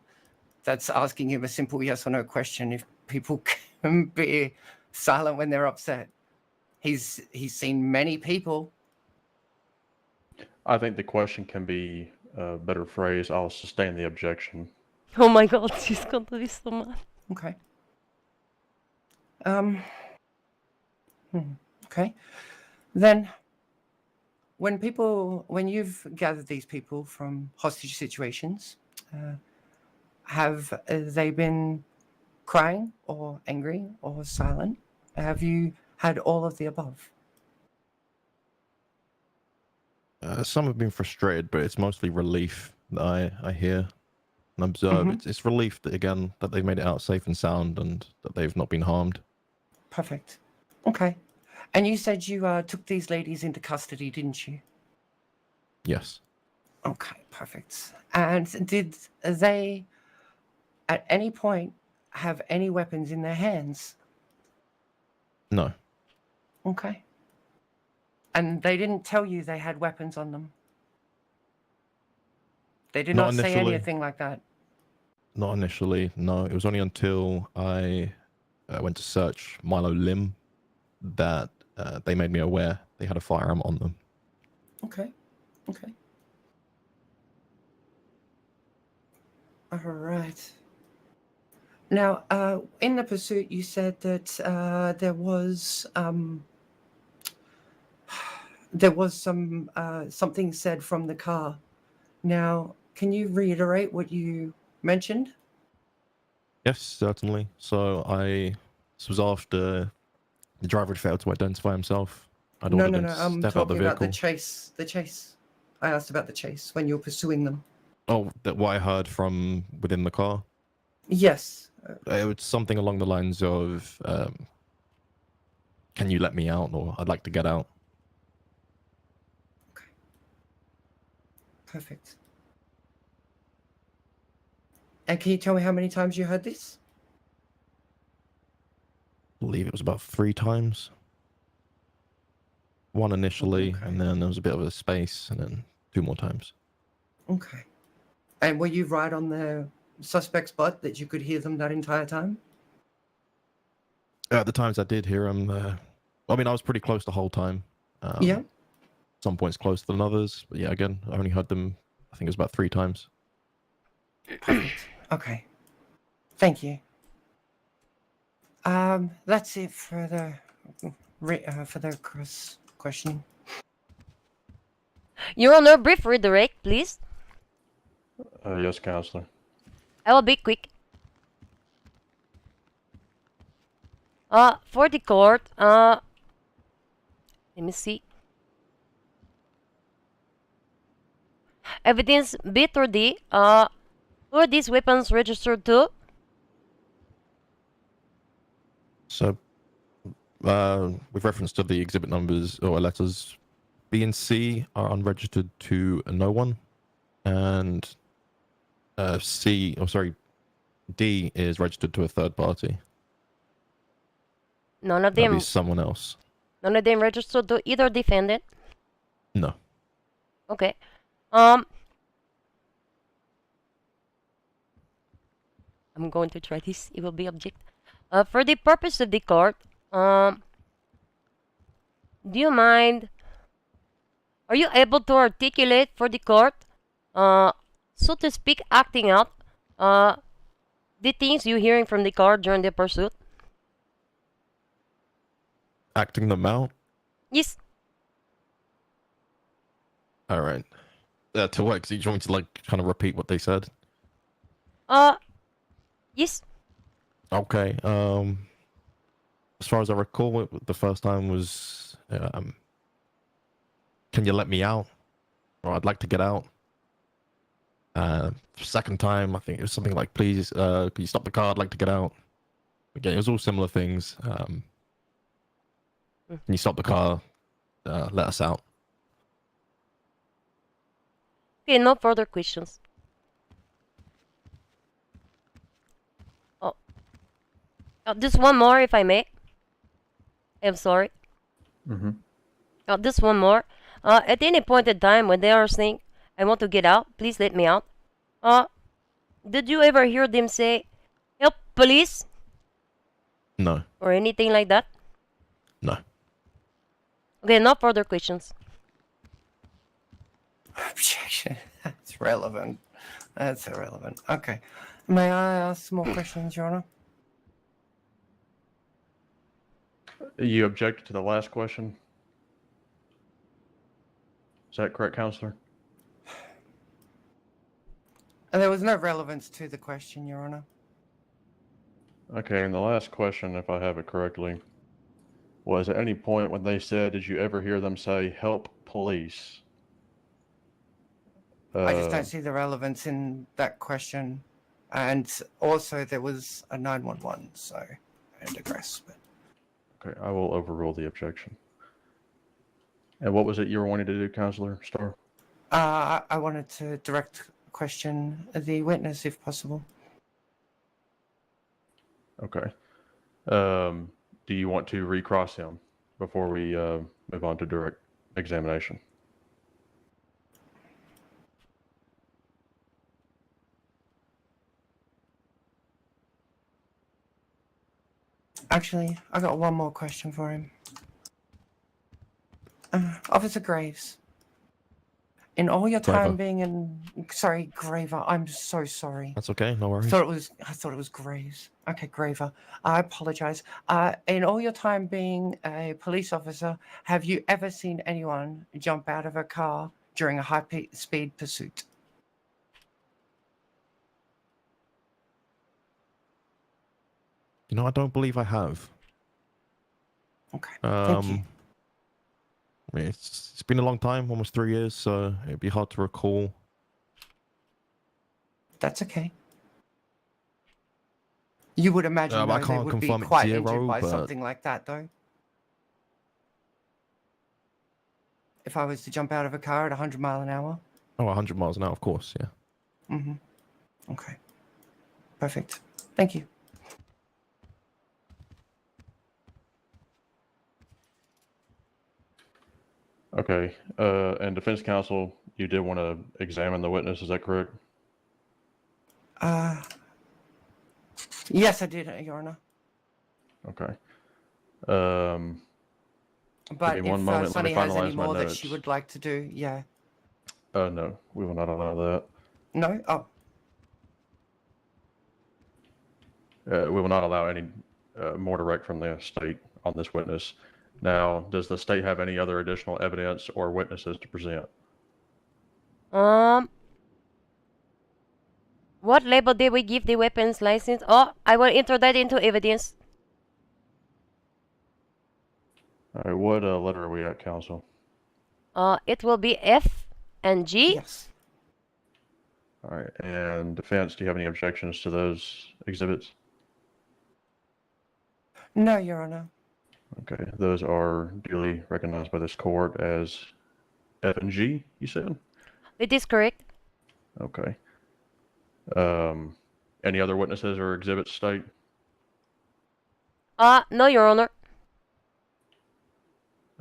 That's asking him a simple yes or no question. If people can be silent when they're upset, he's seen many people. I think the question can be better phrased. I'll sustain the objection. Oh my god, she's going to be so mad. Okay. Okay. Then, when you've gathered these people from hostage situations, have they been crying or angry or silent? Have you had all of the above? Some have been frustrated, but it's mostly relief that I hear and observe. It's relief that, again, that they've made it out safe and sound and that they've not been harmed. Perfect. Okay. And you said you took these ladies into custody, didn't you? Yes. Okay, perfect. And did they, at any point, have any weapons in their hands? No. Okay. And they didn't tell you they had weapons on them? They did Not not say initially. anything like that? Not initially, no. It was only until I went to search Milo Lim that they made me aware they had a firearm on them. Okay. Okay. All right. Now, in the pursuit, you said that there was something said from the car. Now, can you reiterate what you mentioned? Yes, certainly. So this was after the driver had failed to identify himself. I'd No. ordered him to I'm step out the talking about the vehicle. chase. The chase. I asked about the chase when you were pursuing them. Oh, that what I heard from within the car? Yes. It was something along the lines of, can you let me out, or I'd like to get out. Okay. Perfect. And can you tell me how many times you heard this? I believe it was about 3 times. One initially, Okay. and then there was a bit of a space, and then 2 more times. Okay. And were you right on the suspect's butt that you could hear them that entire time? At the times I did hear them, I mean, I was pretty close the whole time. Yeah. Some points closer than others, but yeah, again, I only heard them, I think it was about 3 times. Perfect. Okay. Thank you. That's it for the cross questioning. Your Honor, brief redirect, please. Yes, Counselor. I will be quick. For the court, let me see. Evidence B through D. Who are these weapons registered to? So, with reference to the exhibit numbers or letters, B and C are unregistered to no one, and D is registered to a third party. None of That'd them. be someone else. None of them registered to either defendant. No. Okay. I'm going to try this. It will be object. For the purpose of the court, do you mind? Are you able to articulate for the court, so to speak, acting out, the things you're hearing from the court during the pursuit? Acting them out? Yes. Alright. To what? 'Cause you want me to, like, kind of repeat what they said? Yes. Okay, as far as I recall, the first time was, can you let me out? Or I'd like to get out. Second time, I think it was something like, please, can you stop the car? I'd like to get out. Again, it was all similar things. Can you stop the car? Let us out. Okay, no further questions. Just one more, if I may. I'm sorry. Just one more. At any point in time when they are saying, I want to get out, please let me out. Did you ever hear them say, help, police? No. Or anything like that? No. Okay, no further questions. Objection. That's relevant. That's irrelevant. Okay. May I ask some more questions, Your Honor? You objected to the last question? Is that correct, Counselor? There was no relevance to the question, Your Honor. Okay, and the last question, if I have it correctly, was at any point when they said, did you ever hear them say, help, police? I just don't see the relevance in that question. And also, there was a 911, so I digress. But... Okay, I will overrule the objection. And what was it you were wanting to do, Counselor Starr? I wanted to direct question the witness, if possible. Okay. Do you want to recross him before we move on to direct examination? Actually, I got one more question for him. Officer Graves, in all your time Graver. being in... Sorry, Graver, I'm so sorry. That's okay, no worries. I thought it was Graves. Okay, Graver. I apologize. In all your time being a police officer, have you ever seen anyone jump out of a car during a high-speed pursuit? You know, I don't believe I have. Okay, thank you. I mean, it's been a long time, almost 3 years, so it'd be hard to recall. That's okay. You would imagine I though, they can't would be confirm it's quite 0, injured by but... something like that, though. If I was to jump out of a car at 100 miles an hour. Oh, 100 miles an hour, of course, yeah. Mm-hmm. Okay. Perfect. Thank you. Okay. And defense counsel, you did want to examine the witness, is that correct? Yes, I did, Your Honor. Okay. But give me one if moment, let me Sunny has any finalize my more that she notes. would like to do, yeah. No, we will not allow that. No? Oh. We will not allow any more direct from the state on this witness. Now, does the state have any other additional evidence or witnesses to present? What label did we give the weapons license? Oh, I will enter that into evidence. All right, what letter are we at, counsel? It will be F and G. Yes. All right. And defense, do you have any objections to those exhibits? No, Your Honor. Okay. Those are duly recognized by this court as F and G, you said? It is correct. Okay. Any other witnesses or exhibits state? No, Your Honor.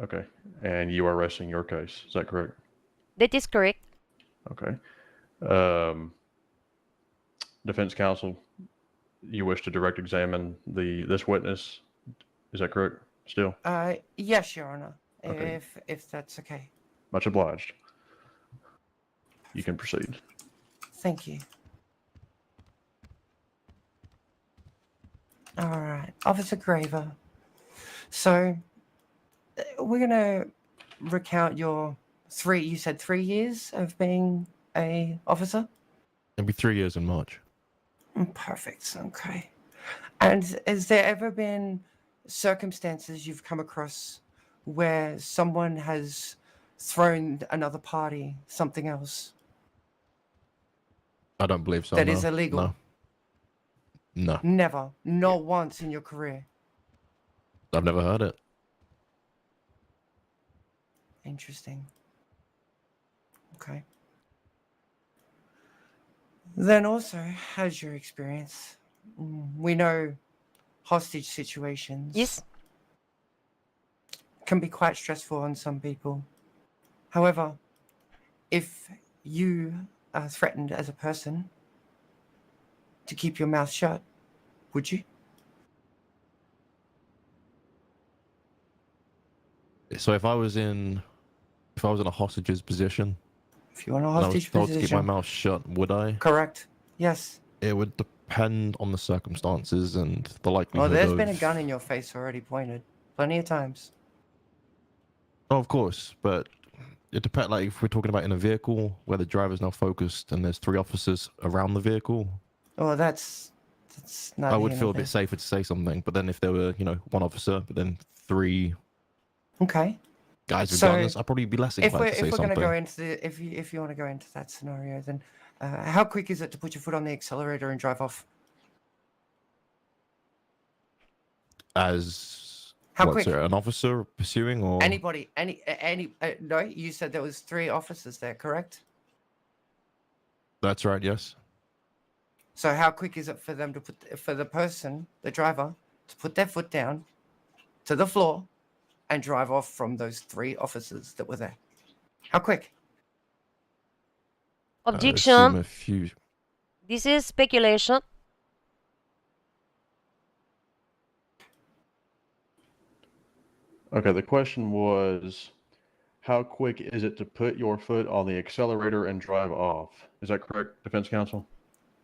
Okay. And you are resting your case. Is that correct? That is correct. Okay. Defense counsel, you wish to direct examine this witness. Is that correct still? Yes, Your Honor. Okay. If that's okay. Much obliged. You can proceed. Thank you. All right, Officer Graver. So we're gonna recount your you said 3 years of being a officer? It'll be 3 years in March. Perfect. Okay. And has there ever been circumstances you've come across where someone has thrown another party something else I don't believe so. that no. is illegal? No. Never. Not once in your career. I've never heard it. Interesting. Okay. Then also, how's your experience? We know hostage situations Yes. can be quite stressful on some people. However, if you are threatened as a person to keep your mouth shut, would you? So if I was in a hostage's position, If you're in a and I was hostage told to keep my position, mouth shut, would I? correct? Yes. It would depend on the circumstances and the Well, likelihood there's of... been a gun in your face already pointed plenty of times. Oh, of course, but it depends. Like if we're talking about in a vehicle where the driver's now focused and there's 3 officers around the vehicle, Well, that's not. I would feel a bit safer to say something. But then if there were, 1 officer, but then 3 Okay. guys with So, guns, I'd probably be less If inclined we're to say if we're something. gonna go into the if you want to go into that scenario, then how quick is it to put your foot on the accelerator and drive off? As How what's quick? there, an officer pursuing or Anybody? Any? No, you said there was 3 officers there, correct? That's right. Yes. So how quick is it for them to for the person, the driver, to put their foot down to the floor and drive off from those 3 officers that were there? How quick? I assume Objection. a few. This is speculation. Okay, the question was, how quick is it to put your foot on the accelerator and drive off? Is that correct, defense counsel?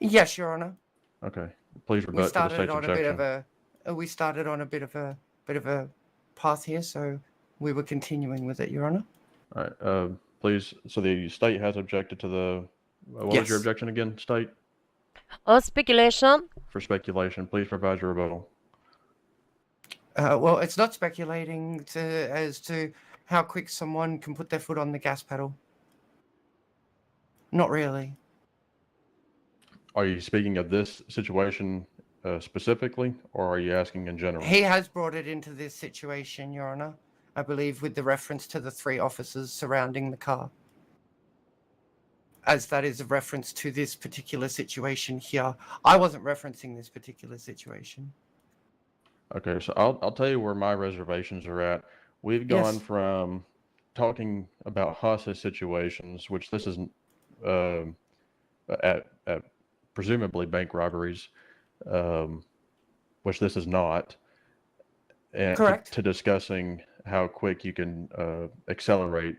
Yes, Your Honor. Okay, please We rebut to the started state's on a bit objection. of a we started on a bit of a path here, so we were continuing with it, Your Honor. All right, please. So the state has objected to the. What was your Yes. objection again, state? Speculation. For speculation, please provide your rebuttal. Well, it's not speculating as to how quick someone can put their foot on the gas pedal. Not really. Are you speaking of this situation specifically, or are you asking in general? He has brought it into this situation, Your Honor, I believe, with the reference to the 3 officers surrounding the car. As that is a reference to this particular situation here. I wasn't referencing this particular situation. Okay, so I'll tell you where my reservations are at. We've gone Yes. from talking about hostage situations, which this isn't, at presumably bank robberies, which this is not, and Correct. to discussing how quick you can accelerate.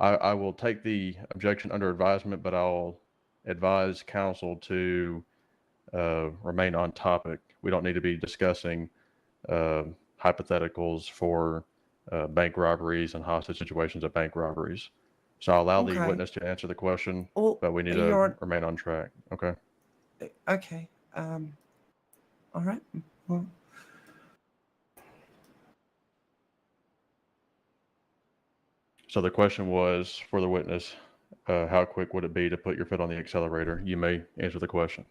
I will take the objection under advisement, but I'll advise counsel to remain on topic. We don't need to be discussing hypotheticals for bank robberies and hostage situations at bank robberies. So I'll allow the Okay. witness to answer the question, Well, but we need Your to remain on track. Okay. Okay. All right. Well, So the question was for the witness, how quick would it be to put your foot on the accelerator? You may answer the question.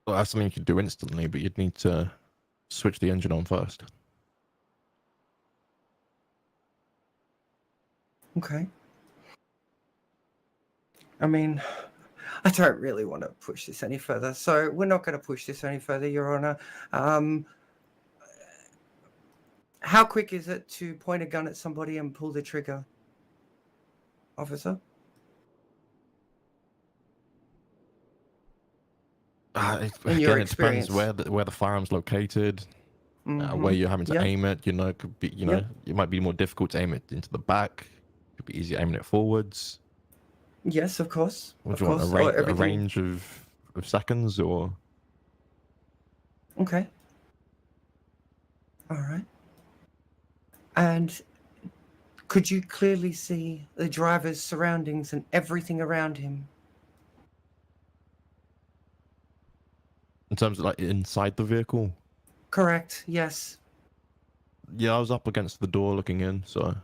Well, that's something you could do instantly, but you'd need to switch the engine on first. Okay. I mean, I don't really want to push this any further, so we're not going to push this any further, Your Honor. How quick is it to point a gun at somebody and pull the trigger, officer? In your Again, it depends experience. where the firearm's located, where Mhm. you're having to Yeah. aim it. You know, it could be, you know, it might be more difficult to aim it into the back. It could be easier aiming it forwards. Yes, of course. What Of do you want? course. A Everything. range of seconds, or Okay. All right. And could you clearly see the driver's surroundings and everything around him? in terms of like inside the vehicle? Correct. Yes. Yeah, I was up against the door looking in, so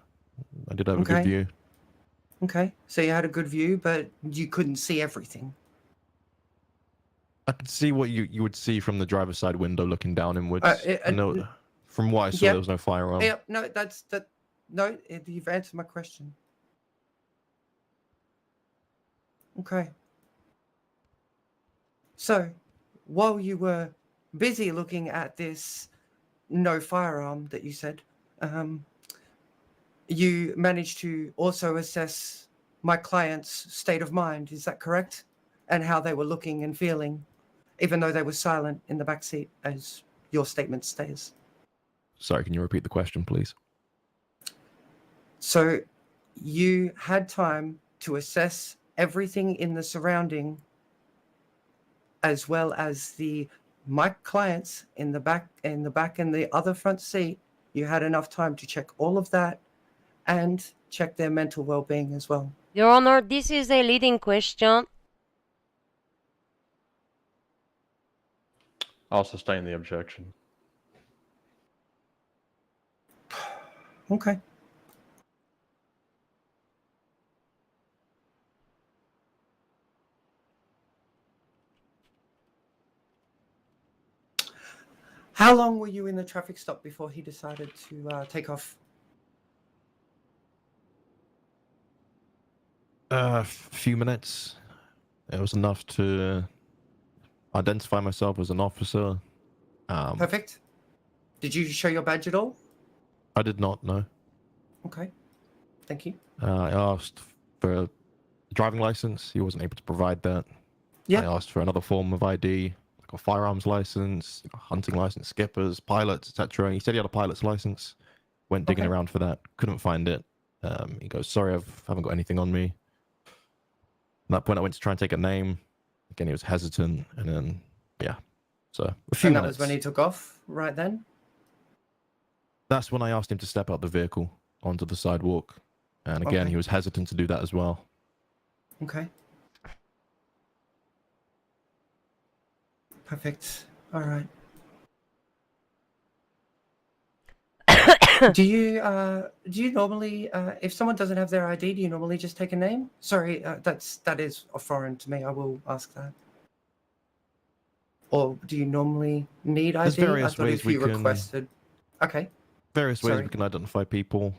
I did have a good Okay. view. Okay. So you had a good view, but you couldn't see everything. I could see what you would see from the driver's side window looking down inwards. I know from what I saw, yeah. there was no firearm. Yeah. No, that's that. No, you've answered my question. Okay. So, while you were busy looking at this no firearm that you said, you managed to also assess my client's state of mind. Is that correct? And how they were looking and feeling, even though they were silent in the back seat, as your statement states. Sorry, can you repeat the question, please? So, you had time to assess everything in the surrounding, as well as my clients in the back and the other front seat. You had enough time to check all of that and check their mental well-being as well. Your Honor, this is a leading question. I'll sustain the objection. Okay. How long were you in the traffic stop before he decided to take off? A few minutes. It was enough to identify myself as an officer. Perfect. Did you show your badge at all? I did not know. Okay. Thank you. I asked for a driving license. He wasn't able to provide that. Yeah. I asked for another form of ID, like a firearms license, hunting license, skippers, pilots, etc. He said he had a pilot's license. Went digging Okay. around for that. Couldn't find it. He goes, "Sorry, I haven't got anything on me." At that point, I went to try and take a name. Again, he was hesitant, and then yeah. So a few And that minutes. was when he took off, right then? That's when I asked him to step out the vehicle onto the sidewalk. And again, Okay. he was hesitant to do that as well. Okay. Perfect. All right. Do you normally, if someone doesn't have their ID, do you normally just take a name? Sorry, that is foreign to me. I will ask that. Or do you normally need ID? There's various I thought ways if we you can- requested. Okay. Various ways Sorry. we can identify people.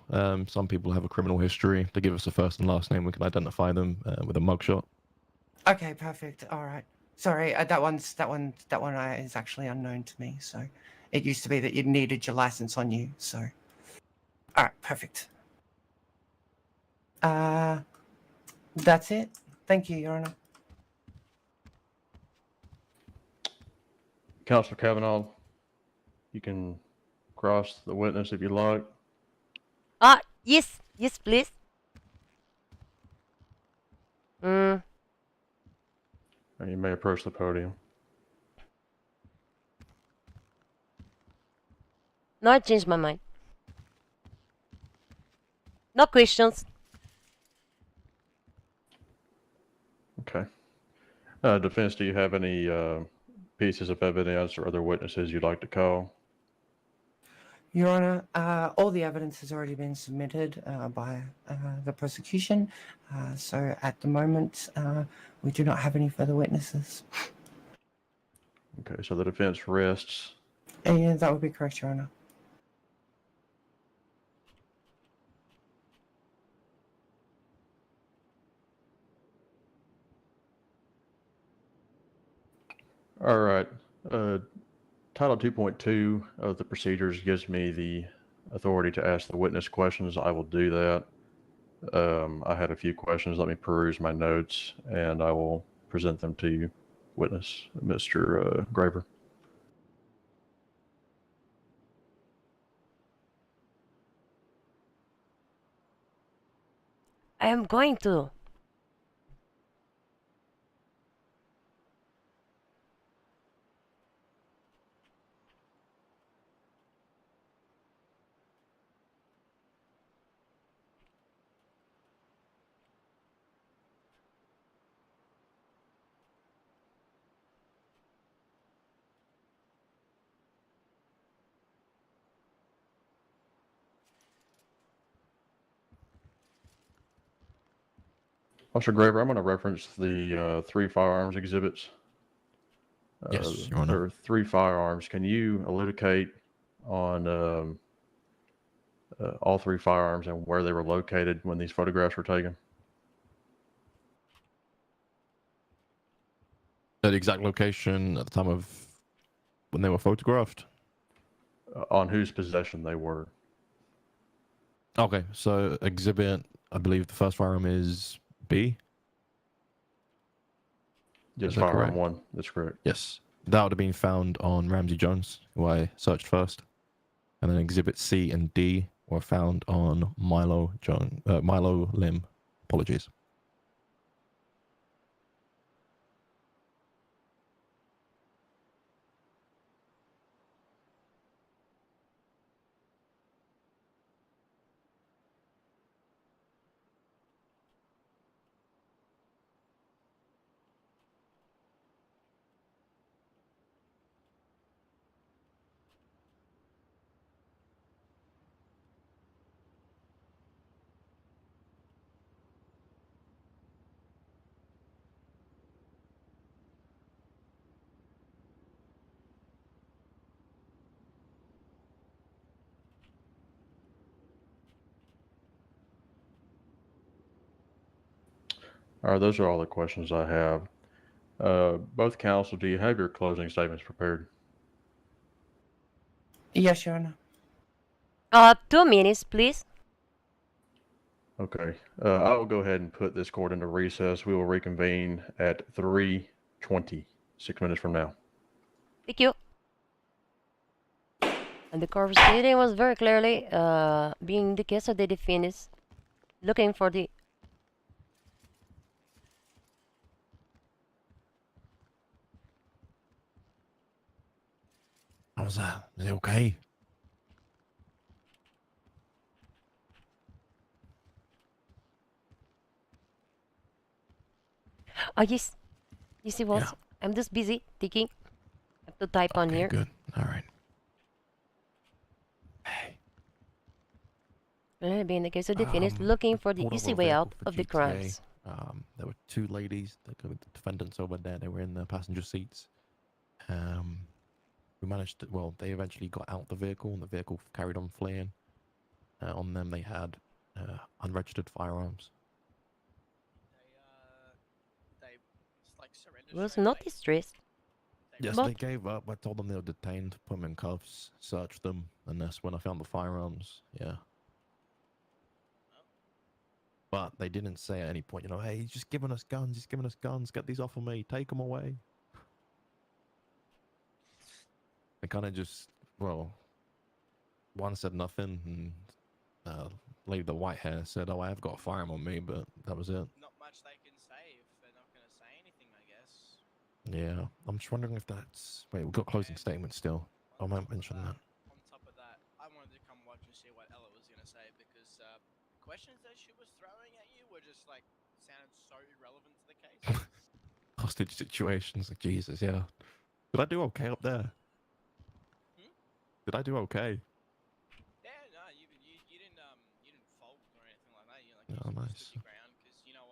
Some people have a criminal history. They give us a first and last name. We can identify them with a mugshot. Okay. Perfect. All right. Sorry, that one is actually unknown to me. So, it used to be that you needed your license on you. So, all right. Perfect. That's it. Thank you, Your Honor. Counselor Kavanaugh, you can cross the witness if you like. Yes, please. And you may approach the podium. No, I changed my mind. No questions. Okay. Defense, do you have any pieces of evidence or other witnesses you'd like to call? Your Honor, all the evidence has already been submitted by the prosecution, so at the moment we do not have any further witnesses. Okay, so the defense rests. Yeah, that would be correct, Your Honor. All right. Title 2.2 of the procedures gives me the authority to ask the witness questions. I will do that. I had a few questions. Let me peruse my notes, and I will present them to you, witness, Mr. Graver. I am going to. Officer Graver, I'm going to reference the 3 firearms exhibits. Yes, Your Honor. There are 3 firearms. Can you elucidate on all 3 firearms and where they were located when these photographs were taken? The exact location at the time of when they were photographed? On whose possession they were. Okay, so exhibit, I believe the first firearm is B? Yes, Is that firearm correct? 1. That's correct. Yes. That would have been found on Ramsey Jones, who I searched first. And then exhibit C and D were found on Milo Lim. Apologies. All right, those are all the questions I have. Both counsel, do you have your closing statements prepared? Yes, Your Honor. 2 minutes, please. Okay. I will go ahead and put this court into recess. We will reconvene at 3:20, 6 minutes from now. Thank you. And the court proceeding was very clearly being the case of the defendants looking for the How was that? Is it okay? oh yes it was. Yeah. I'm just busy thinking. I have to type on Okay, here. good. All right. Hey. Being the case of the defendants looking for the pulled easy over a way vehicle out for of the GTA. crimes. There were 2 ladies, the defendants over there. They were in the passenger seats. We managed to, well, they eventually got out the vehicle, and the vehicle carried on fleeing. On them, they had unregistered firearms. Was not distressed. Yes, But they gave up. I told them they were detained, put them in cuffs, searched them, and that's when I found the firearms. Yeah. But they didn't say at any point, hey, he's just giving us guns. He's giving us guns. Get these off of me. Take them away. They kind of just, well, one said nothing, and lady with the white hair said, "Oh, I have got a firearm on me," but that was it. Not much they can say if they're not going to say anything, I guess. Yeah, I'm just wondering if that's. Wait, we've got closing statements still. I might mention that. On top of that, I wanted to come watch and see what Ella was going to say because the questions that she was throwing at you were just like sounded so irrelevant to the case. Hostage situations, like Jesus, yeah. Did I do okay up there? Did I do okay? you Oh, stood nice. your ground, because you know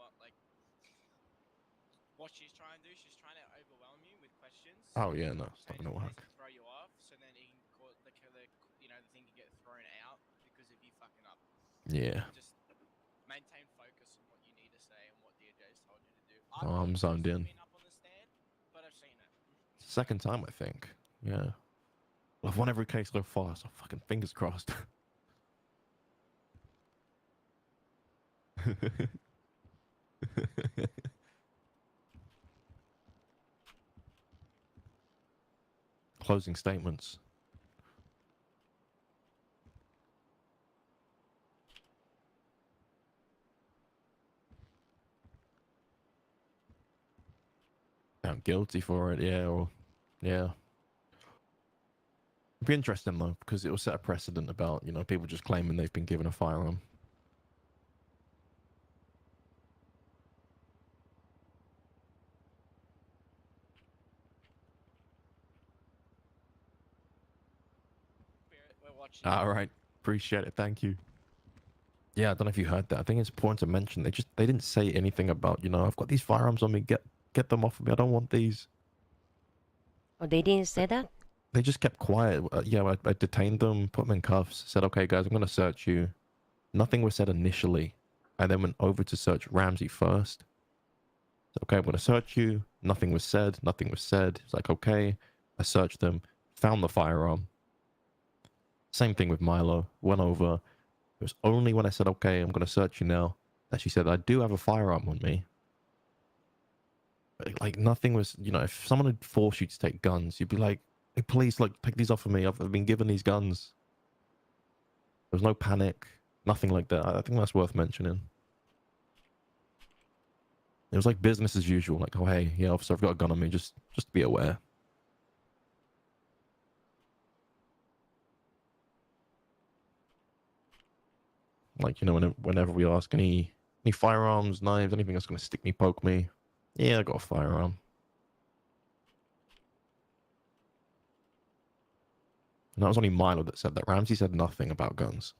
what she's trying to do. She's trying to overwhelm you with questions. Oh yeah, no, it's not Saying gonna to work. basically throw you off, so then it can cause the thing can get thrown out because of you fucking up. Yeah. Just maintain focus on what you need to say and what DJ's told you to do. Oh, I've I'm not zoned personally in. been up on the stand, but I've seen it. Second time, I think. Yeah. I've won every case so far, so fucking fingers crossed. Closing statements. I'm guilty for it, yeah, or yeah. It'd be interesting though, because it will set a precedent about, people just claiming they've been given a firearm. Spirit, we're watching. All right. Appreciate it. Thank you. Yeah, I don't know if you heard that. I think it's important to mention they didn't say anything about, I've got these firearms on me, get them off of me. I don't want these. Oh, they didn't say that? They just kept quiet. I detained them, put them in cuffs, said, okay, guys, I'm going to search you. Nothing was said initially. I then went over to search Ramsey first. Said, okay, I'm going to search you. Nothing was said. Nothing was said. It's like, okay. I searched them, found the firearm. Same thing with Milo. Went over. It was only when I said, okay, I'm going to search you now, that she said, I do have a firearm on me. Like, nothing was, if someone had forced you to take guns, you'd be like, hey, please, take these off of me. I've been given these guns. There was no panic. Nothing like that. I think that's worth mentioning. It was like business as usual. Like, oh, hey, yeah, officer, I've got a gun on me. Just be aware. Like, whenever we ask any firearms, knives, anything that's going to stick me, poke me. Yeah, I got a firearm. And that was only Milo that said that. Ramsey said nothing about guns.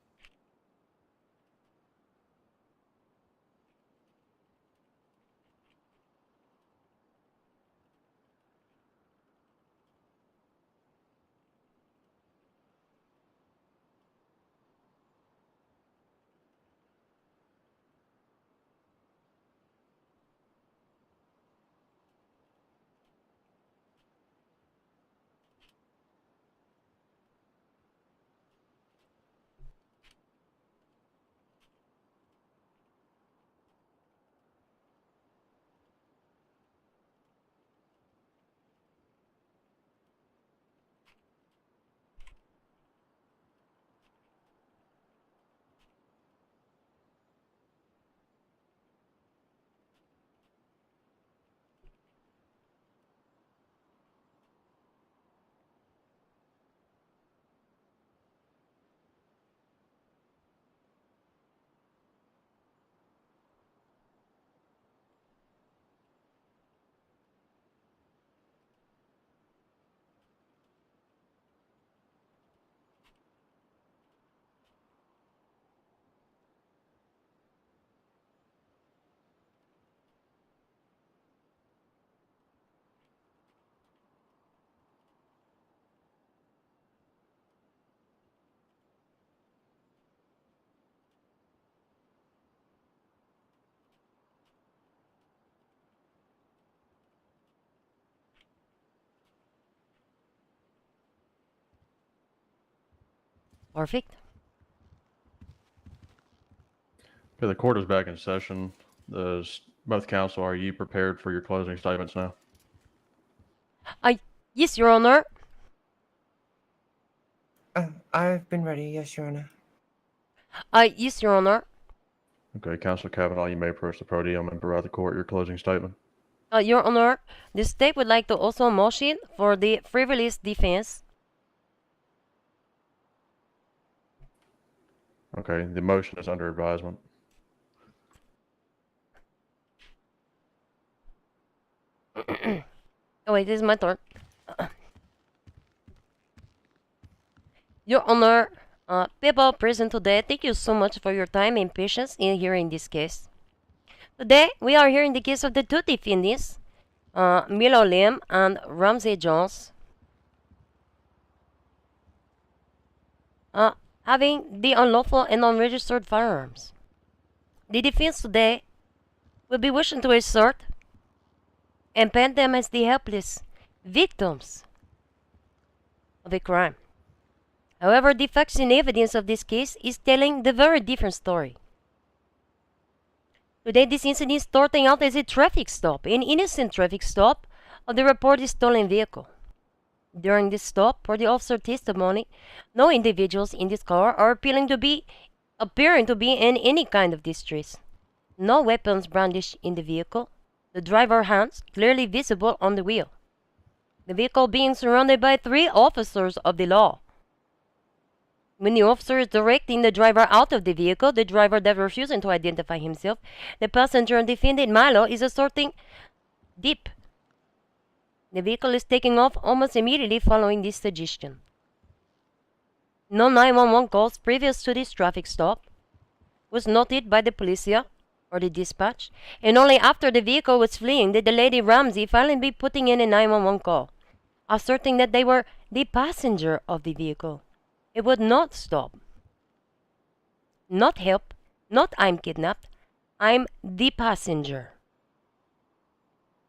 Perfect. Okay, the court is back in session. Both counsel, are you prepared for your closing statements now? Yes, Your Honor. I've been ready, yes, Your Honor. Yes, Your Honor. Okay, Counselor Kavanaugh, you may approach the podium and provide the court your closing statement. Your Honor, the state would like to also motion for the frivolous defense. Okay, the motion is under advisement. Oh wait, this is my turn. Your Honor, People present today, thank you so much for your time and patience in hearing this case. Today, we are hearing the case of the two defendants, Milo Lim and Ramsey Jones, having the unlawful and unregistered firearms. The defense today will be wishing to assert and paint them as the helpless victims of a crime. However, the facts and evidence of this case is telling the very different story. Today, this incident is starting out as a traffic stop, an innocent traffic stop of the reported stolen vehicle. During this stop, per the officer testimony, no individuals in this car are appearing to be in any kind of distress. No weapons brandished in the vehicle. The driver's hands clearly visible on the wheel. The vehicle being surrounded by 3 officers of the law. When the officer is directing the driver out of the vehicle, the driver that refusing to identify himself, the passenger and defendant Milo is asserting deep. The vehicle is taking off almost immediately following this suggestion. No 911 calls previous to this traffic stop was noted by the policia or the dispatch, and only after the vehicle was fleeing did the lady Ramsey finally be putting in a 911 call, asserting that they were the passenger of the vehicle. It would not stop. Not help, not I'm kidnapped, I'm the passenger.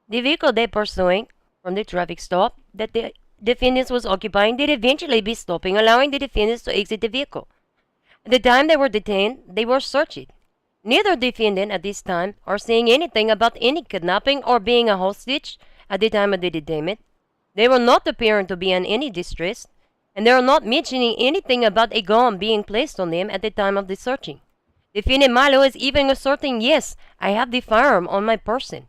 The vehicle they pursuing from the traffic stop that the defendants was occupying did eventually be stopping, allowing the defendants to exit the vehicle. At the time they were detained, they were searched. Neither defendant at this time are saying anything about any kidnapping or being a hostage at the time of the detainment. They were not appearing to be in any distress, and they are not mentioning anything about a gun being placed on them at the time of the searching. Defendant Milo is even asserting, yes, I have the firearm on my person.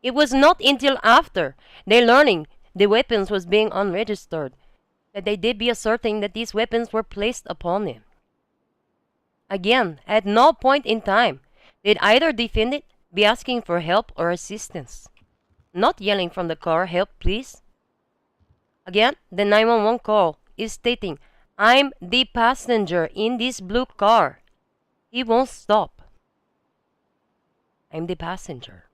It was not until after they learning the weapons was being unregistered that they did be asserting that these weapons were placed upon them. Again, at no point in time did either defendant be asking for help or assistance. Not yelling from the car, help please. Again, the 911 call is stating, I'm the passenger in this blue car. He won't stop. I'm the passenger.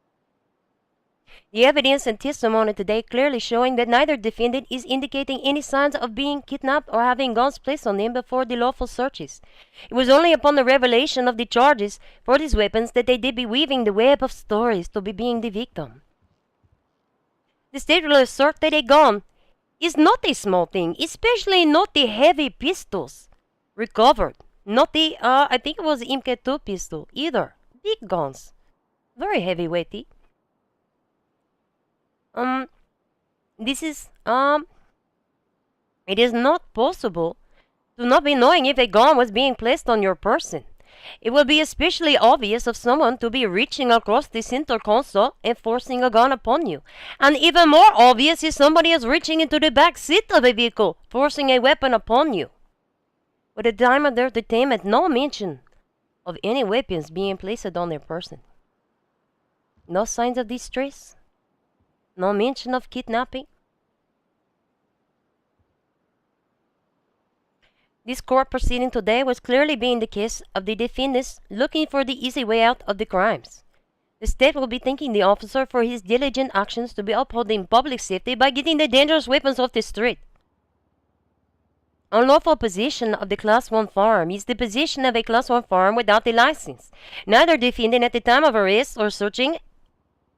The evidence and testimony today clearly showing that neither defendant is indicating any signs of being kidnapped or having guns placed on them before the lawful searches. It was only upon the revelation of the charges for these weapons that they did be weaving the web of stories to be being the victim. The state will assert that a gun is not a small thing, especially not the heavy pistols recovered. Not the, I think it was MK2 pistol either. Big guns. Very heavy weighty. This is, it is not possible to not be knowing if a gun was being placed on your person. It will be especially obvious of someone to be reaching across the center console and forcing a gun upon you. And even more obvious if somebody is reaching into the back seat of a vehicle, forcing a weapon upon you. But at the time of their detainment, no mention of any weapons being placed on their person. No signs of distress. No mention of kidnapping. This court proceeding today was clearly being the case of the defendants looking for the easy way out of the crimes. The state will be thanking the officer for his diligent actions to be upholding public safety by getting the dangerous weapons off the street. Unlawful possession of the Class 1 firearm is the possession of a Class 1 firearm without a license. Neither defendant at the time of arrest or searching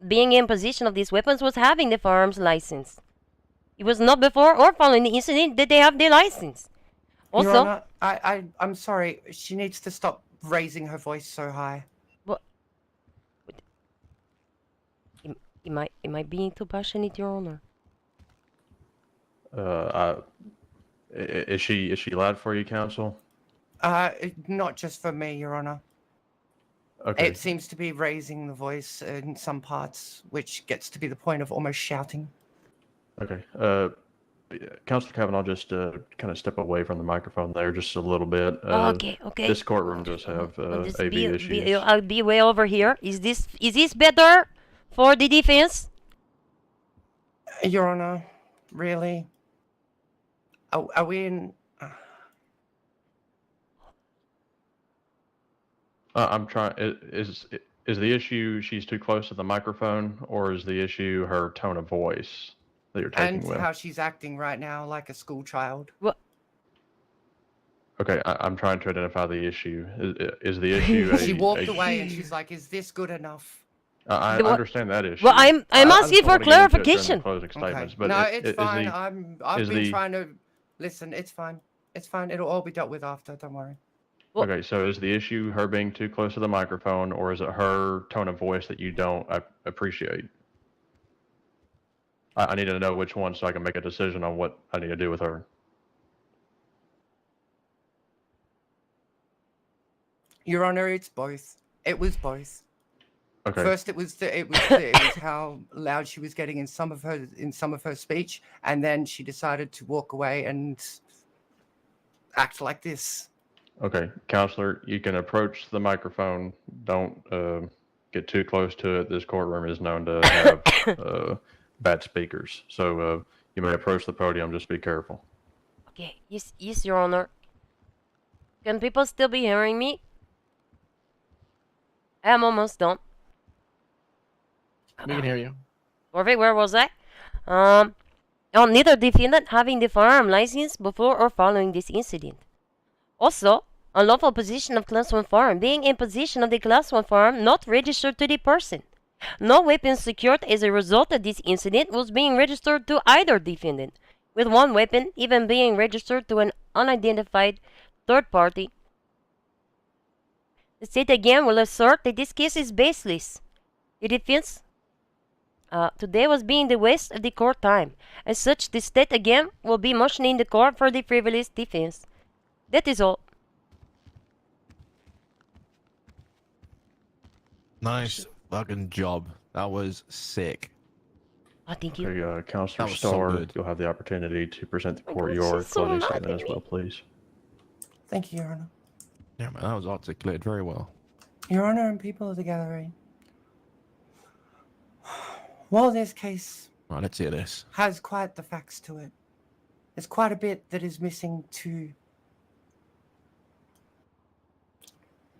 being in possession of these weapons was having the firearms license. It was not before or following the incident that they have the license. Also, Your Honor, I'm sorry. She needs to stop raising her voice so high. what? Am I being too passionate, Your Honor? Is she loud for you, counsel? Not just for me, Your Honor. Okay. It seems to be raising the voice in some parts, which gets to be the point of almost shouting. Okay. Counselor Kavanaugh, just kind of step away from the microphone there just a little bit. Okay. This courtroom does have AV issues. I'll be way over here. Is this better for the defense? Your Honor, really? Are we in... I'm trying. Is the issue she's too close to the microphone, or is the issue her tone of voice that you're taking And with? how she's acting right now like a school child. What? Okay, I'm trying to identify the issue. Is the issue She a? walked away and she's like, "Is this good enough?" I What- understand that issue. Well, I'm I just asking don't for wanna get into it during the clarification. closing statements, but no, is it's fine. the I've is been the- trying to listen. It's fine. It's fine. It'll all be dealt with after. Don't worry. Well- okay? So is the issue her being too close to the microphone, or is it her tone of voice that you don't appreciate? I need to know which one so I can make a decision on what I need to do with her. Your Honor, it's both. It was both. Okay. First, it was how loud she was getting in some of her speech, and then she decided to walk away and act like this. Okay, counselor, you can approach the microphone. Don't get too close to it. This courtroom is known to have bad speakers, so you may approach the podium. Just be careful. Okay, yes, Your Honor. Can people still be hearing me? I'm almost done. We can hear you. Perfect, where was I? On neither defendant having the firearm license before or following this incident. Also, unlawful possession of Class 1 firearm, being in possession of the Class 1 firearm not registered to the person. No weapon secured as a result of this incident was being registered to either defendant, with one weapon even being registered to an unidentified third party. The state again will assert that this case is baseless. The defense today was being the waste of the court time. As such, the state again will be motioning the court for the frivolous defense. That is all. Nice fucking job. That was sick. Oh, thank you. Okay, Counselor That was so Starr, good. you'll have the opportunity to present the Oh my court God, your she's so closing mad statement at as well, me. please. Thank you, Your Honor. Yeah, man, that was articulated very well. Your Honor and people of the gallery. While this case Right, let's hear this. has quite the facts to it, there's quite a bit that is missing too.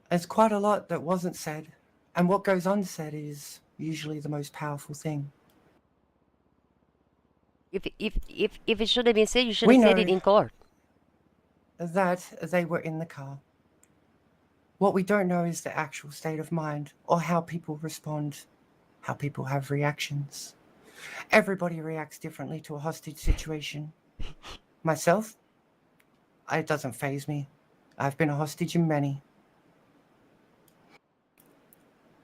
There's quite a lot that wasn't said, and what goes unsaid is usually the most powerful thing. If it should have been said, you should We have said know. it in court. That they were in the car. What we don't know is the actual state of mind or how people respond, how people have reactions. Everybody reacts differently to a hostage situation. Myself, it doesn't faze me. I've been a hostage in many.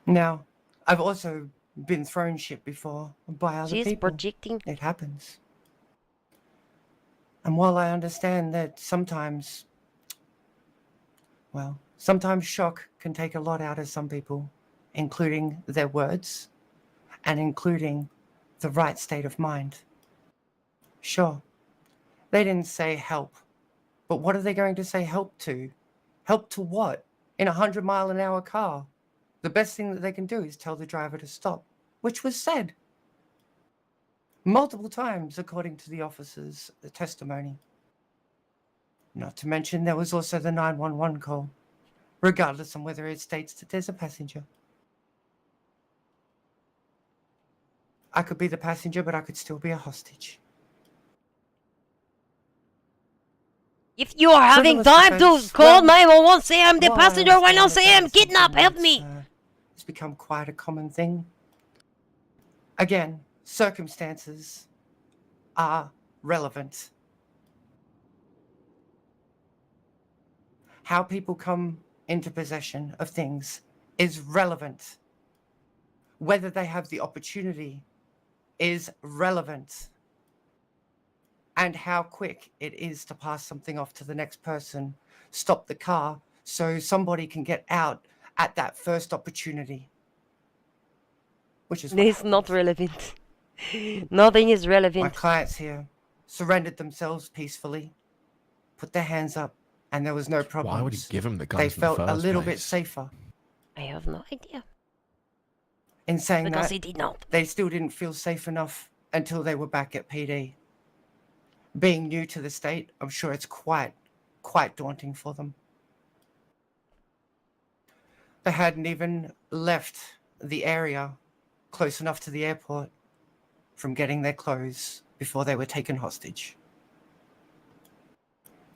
Now, I've also been thrown shit before by other She's people. projecting. It happens. And while I understand that sometimes shock can take a lot out of some people, including their words and including the right state of mind. Sure, they didn't say help, but what are they going to say help to? Help to what? In a 100-mile-an-hour car? The best thing that they can do is tell the driver to stop, which was said multiple times according to the officer's testimony. Not to mention there was also the 911 call, regardless on whether it states that there's a passenger. I could be the passenger, but I could still be a hostage. If you are having Frivolous time to defense, call well, 911, say I'm the While I passenger, why not understand say that I'm that is kidnapped, something help me? that's, it's become quite a common thing. Again, circumstances are relevant. How people come into possession of things is relevant. Whether they have the opportunity is relevant. And how quick it is to pass something off to the next person, stop the car so somebody can get out at that first opportunity. Which is what It's not happened. relevant. Nothing is My relevant. clients here surrendered themselves peacefully, put their hands up, and there was no problems. Why would he give him the guns They in the felt a first little bit place? safer. I have no idea. In saying Because that, he did not. they still didn't feel safe enough until they were back at PD. Being new to the state, I'm sure it's quite daunting for them. They hadn't even left the area close enough to the airport from getting their clothes before they were taken hostage.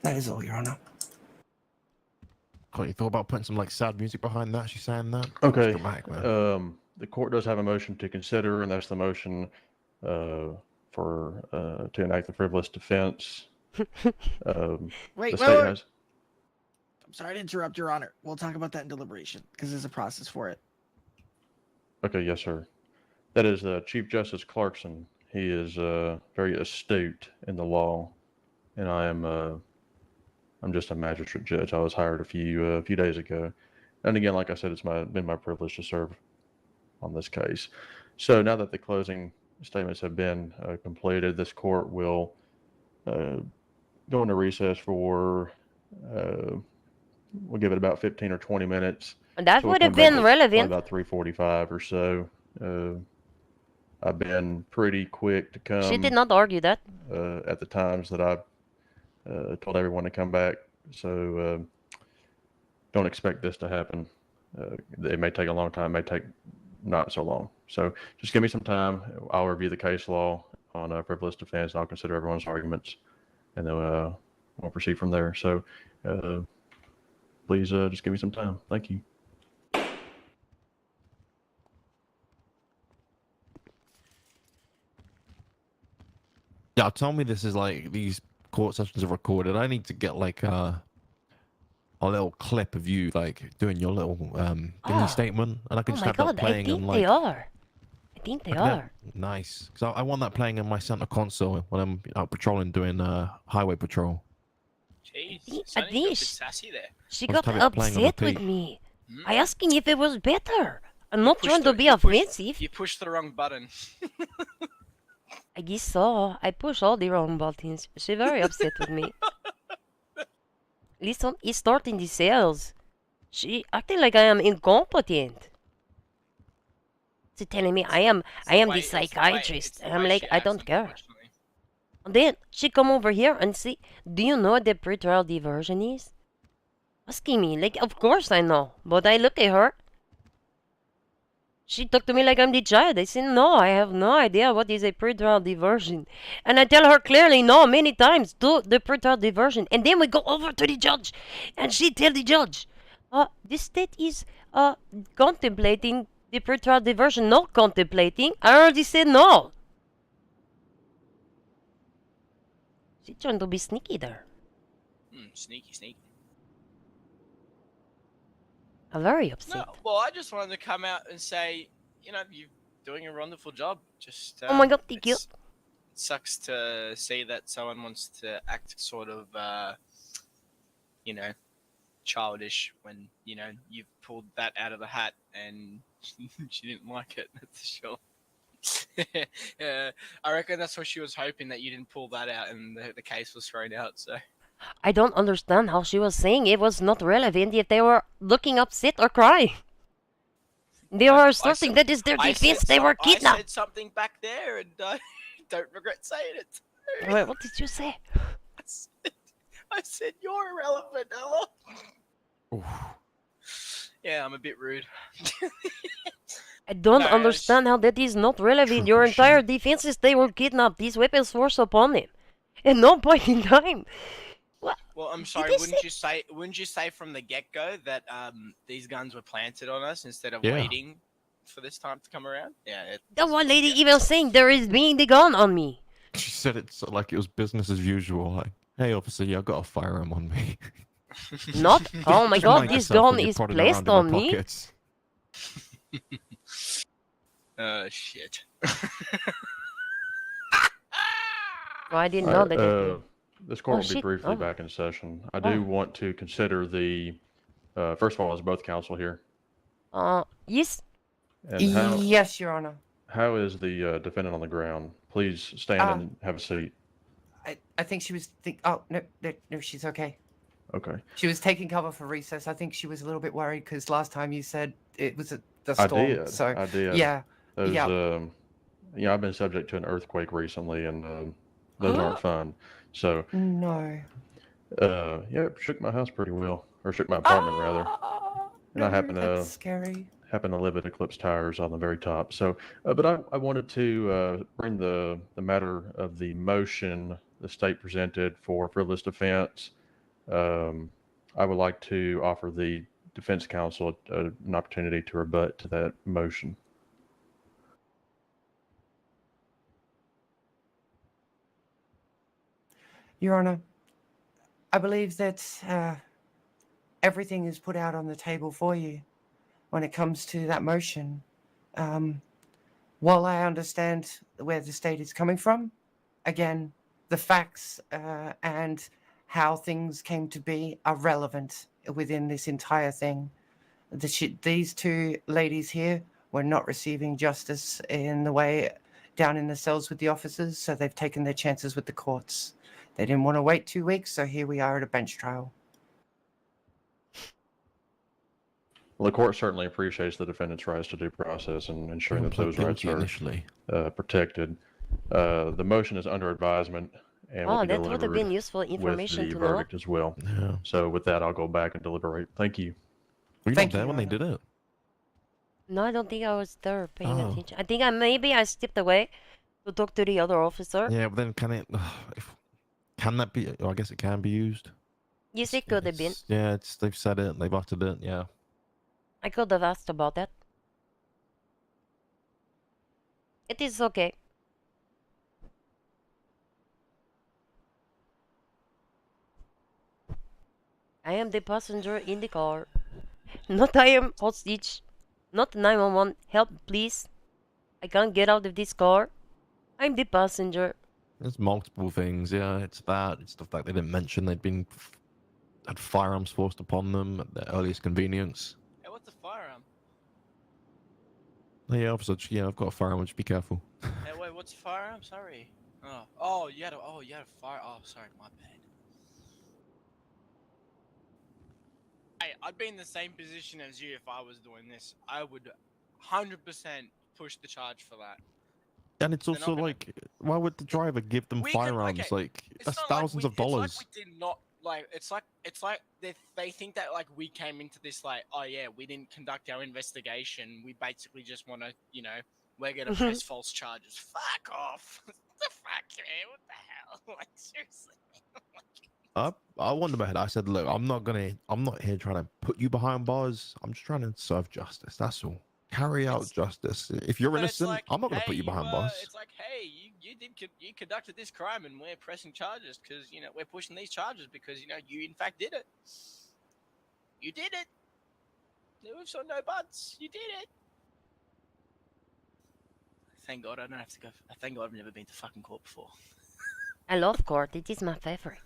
That is all, Your Honor. You thought about putting some like sad music behind that? She's saying that. Okay. It's dramatic, man. The court does have a motion to consider, and that's the motion to enact the frivolous defense. Wait. Has... I'm sorry to interrupt, Your Honor. We'll talk about that in deliberation because there's a process for it. Okay, yes, sir. That is Chief Justice Clarkson. He is very astute in the law, and I'm just a magistrate judge. I was hired a few days ago, and again, like I said, it's been my privilege to serve on this case. So now that the closing statements have been completed, this court will go into recess for we'll give it about 15 or 20 minutes. That So we'll would have come back been at relevant. about 3:45 or so. I've been pretty quick to come. She did not argue that. At the times that I told everyone to come back. So don't expect this to happen. It may take a long time, it may take not so long. So just give me some time. I'll review the case law on frivolous defense, and I'll consider everyone's arguments, and then we'll proceed from there. So please just give me some time. Thank you. Yeah, tell me this is like these court sessions are recorded. I need to get like a little clip of you like doing your little thingy statement, and I can Oh just my have god, that playing. I think and, like, they are. I think they are. Nice, because I want that playing in my center console when I'm out patrolling, doing highway patrol. Jeez, I Sonny's got a think bit sassy there. She I'll just got have it playing on upset with repeat. me. Hmm? I asking if it was better. I'm not pushed trying to the- be you pushed- offensive. You pushed the wrong button. I guess so. I push all the wrong buttons. She very upset with me. Listen, it's starting the sales. She acting like I am incompetent. She telling me I am the psychiatrist. And I'm like, I don't care. And then she come over here and say, do you know what the pretrial diversion is? Asking me, like, of course I know. But I look at her. She talked to me like I'm the child. I said, no, I have no idea what is a pretrial diversion. And I tell her clearly no many times, do the pretrial diversion. And then we go over to the judge. And she tell the judge, the state is contemplating the pretrial diversion. Not contemplating. I already said no. She's trying to be sneaky there. Sneaky. I'm very upset. No, well, I just wanted to come out and say, you're doing a wonderful job. Just Oh my god, thank you. it sucks to see that someone wants to act sort of, childish when you've pulled that out of the hat and she didn't like it. That's for sure. I reckon that's what she was hoping, that you didn't pull that out and the case was thrown out. So. I don't understand how she was saying it was not relevant if they were looking upset or crying. They were asserting that is their defense. They were I kidnapped. said something back there, and I don't regret saying it. Wait, what did you say? I said you're irrelevant, Ella. Oof. Yeah, I'm a bit rude. I don't No, understand how that is not relevant. Your entire defense is they were kidnapped. These weapons forced upon them. At no point in time. What? Well, I'm sorry. they Wouldn't you say from the get-go that these guns were planted on us instead of Yeah. waiting for this time to come around? Yeah. The one lady even saying there is being the gun on me. She said it like it was business as usual. Like, hey officer, yeah, I've got a firearm on me. Not. Oh my Just god, mind this yourself when gun you're is prodding placed around in on my me. pockets. Shit. Oh, I didn't know that. This court Oh, will be shit. briefly Oh. back in session. I Oh. do want to consider the first of all, is both counsel here? Yes. And Yes, Your Honor. how is the defendant on the ground? Please stand and have a seat. I think she was. Oh no, she's okay. Okay. She was taking cover for recess. I think she was a little bit worried because last time you said it was the I storm. did. So I did. yeah, Those, yeah. I've been subject to an earthquake recently, and those aren't fun. So, No. yeah, it shook my house pretty well, or shook my apartment rather. And I happen that's to scary. live at Eclipse Tires on the very top. So, but I wanted to bring the matter of the motion the state presented for frivolous defense. I would like to offer the defense counsel an opportunity to rebut to that motion. Your Honor, I believe that everything is put out on the table for you when it comes to that motion. While I understand where the state is coming from, again, the facts and how things came to be are relevant within this entire thing. These two ladies here were not receiving justice in the way down in the cells with the officers, so they've taken their chances with the courts. They didn't want to wait 2 weeks, so here we are at a bench trial. Well, the court certainly appreciates the defendant's rights to due process and ensuring that those rights are initially. Protected. The motion is under advisement and will Oh, be that would have delivered been useful with information the to know. verdict as well. Yeah. So with that, I'll go back and deliberate. Thank you. Were you Thank not there you, when they Your did it? No, I don't think I was there paying Oh. attention. I think maybe I stepped away to talk to the other officer. Yeah, but then can it? Can that be? I guess it can be used. Yes, it could have been. Yeah, they've said it. They've uttered it. Yeah. I could have asked about that. It is okay. I am the passenger in the car. Not I am hostage. Not 911. Help, please. I can't get out of this car. I'm the passenger. There's multiple things. Yeah, it's that. It's stuff that they didn't mention. Had firearms forced upon them at their earliest convenience. Hey, what's a firearm? Yeah, officer. Yeah, I've got a firearm. Just be careful. Hey, wait, what's a firearm? Sorry. Oh, you had a fire. Oh, sorry, my bad. Hey, I'd be in the same position as you if I was doing this. I would 100% push the charge for that. And it's They're also not gonna- like, why would the driver give them We could- firearms? okay, Like, It's that's not thousands of dollars. It's like we did not like. It's like they think that like we came into this like, oh yeah, we didn't conduct our investigation. We basically just want to, we're gonna press false charges. Fuck off. What the fuck, man? What the hell? Like seriously. I won in my head. I said, look, I'm not here trying to put you behind bars. I'm just trying to serve justice. That's all. Carry out justice. If you're But it's innocent, like, I'm not going to hey, put you behind bars. It's like, hey, you conducted this crime, and we're pressing charges because we're pushing these charges because you in fact did it. You did it. No ifs or no buts. You did it. Thank God I don't have to go. Thank God I've never been to fucking court before. I love court. It is my favorite.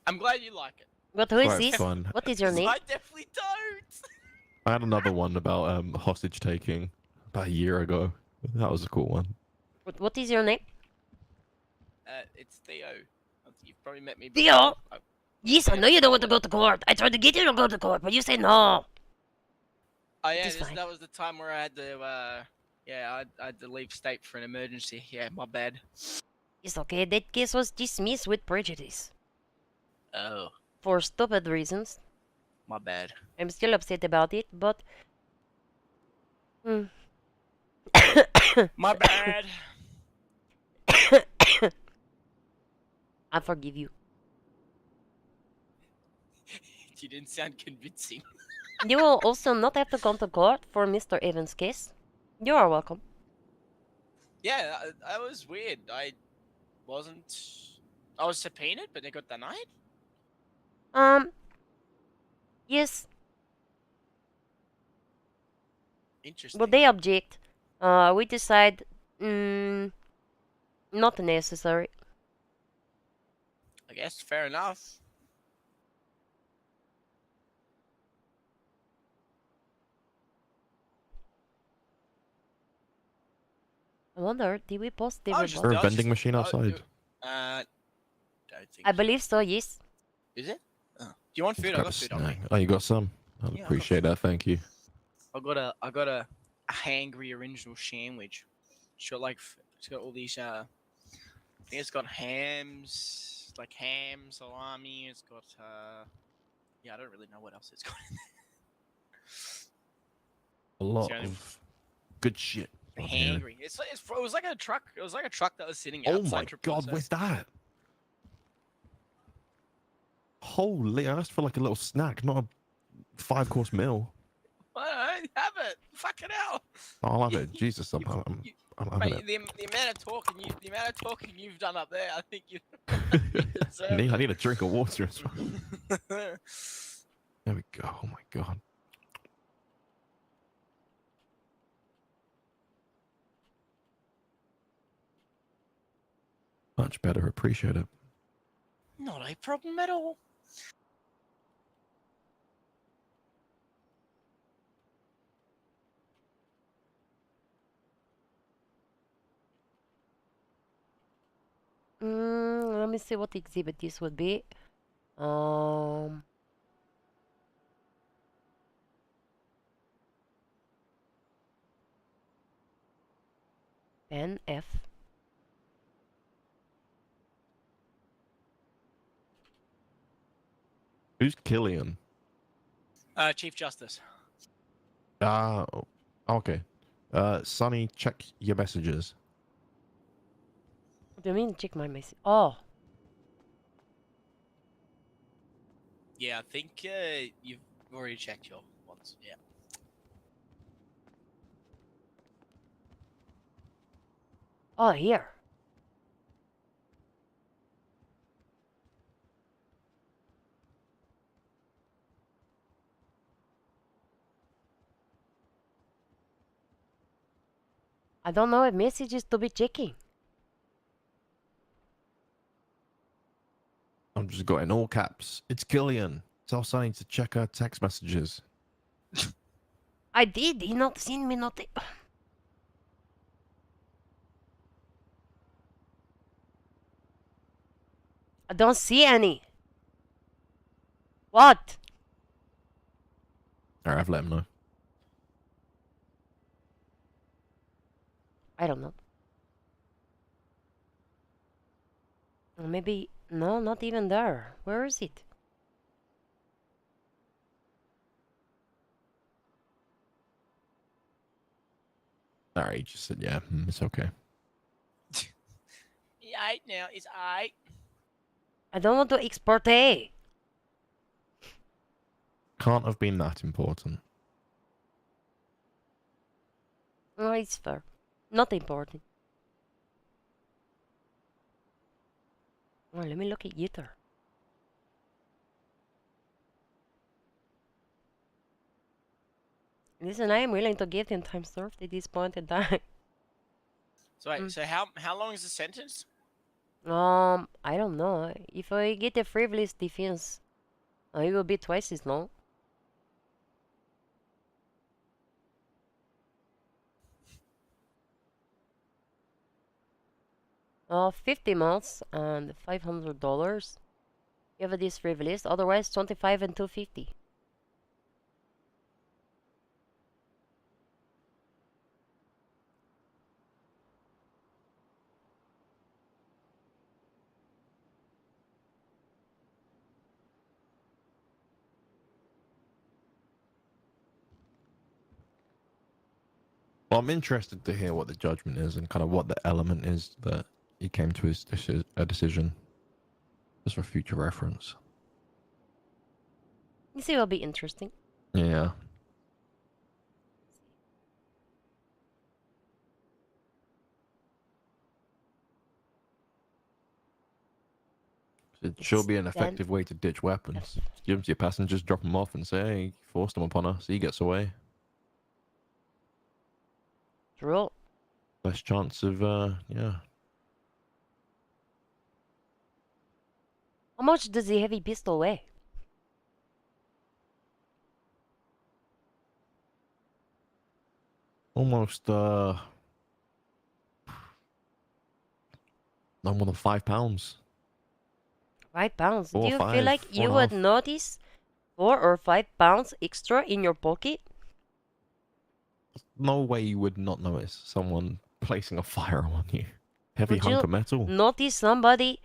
I'm glad you like it. But who is Quite this? fun. What is your name? I definitely don't. I had another one about hostage taking about a year ago. That was a cool one. What is your name? It's Theo. You've probably met me. Theo? before. Yes, I know you don't want to go to court. I tried to get you to go to court, but you said no. Oh yeah, It's fine. that was the time where I had to. I had to leave state for an emergency. Yeah, my bad. It's okay. That case was dismissed with prejudice. Oh, For stupid reasons. my bad. I'm still upset about it, but... My bad. I forgive you. You didn't sound convincing. You will also not have to come to court for Mr. Evans' case. You are welcome. Yeah, that was weird. I was subpoenaed, but they got denied. Yes, Interesting. but they object. We decide, not necessary. I guess fair enough. I wonder, did we post the I was report? Is there a I was vending machine outside? Don't think I so. believe so, yes. Is it? Oh. Do you want food? I Grab got a food on me. snack. Oh, you got some? I Yeah, I got appreciate that. Thank you. I got a hangry original sandwich. It's got all these I think it's got hams, like ham, salami. It's got Yeah, I don't really know what else it's got in A lot the only- of good shit. there. on here. Hangry. It was like a truck. It was like a truck that was sitting Oh outside. my Triple god, SS. where's that? Holy, I asked for like a little snack, not a 5-course meal. I have it. Fucking hell. I'll have it. Jesus, I'm You- having Mate, it. the amount of talking you've done up there, I think you. I need a drink of water as well. deserve There we go. Oh my god. Much better. Appreciate it. Not a problem at all. Let me see what exhibit this would be. NF. Who's Killian? Chief Justice. Okay. Sonny, check your messages. What do you mean check my message? Oh, Yeah, I think you've already checked your ones. Yeah. oh, here. I don't know if messages to be checking. I'm just got in all caps. It's Killian. Tell Sonny to check her text messages. I did. He not seen me nothing. I don't see any. What? Alright, I've let him know. I don't know. Or maybe no, not even there. Where is it? Alright, he just said, yeah, it's okay. Eight now. It's eight. I don't want to export A. Can't have been that important. Oh, it's fair. Not important. Oh, let me look at Uther. Listen, I am willing to give him time served at this point in time. So wait. So how long is the sentence? I don't know. If I get a frivolous defense, it will be twice as long. 50 months and $500. You have this frivolous. Otherwise, 25 and 250. Well, I'm interested to hear what the judgment is and kind of what the element is that he came to his decision. Just for future reference. You see, it'll be interesting. Yeah. It should be an effective way to ditch weapons. Give them to your passengers, drop them off, and say, hey, forced them upon us. He gets away. True. Best chance of, yeah. How much does the heavy pistol weigh? Almost, no more than 5 pounds. 5 pounds. Do 4 or you 5, feel like 4 you and a would half. notice 4 or 5 pounds extra in your pocket? No way you would not notice someone placing a firearm on you. Heavy Would hunk you of metal. notice somebody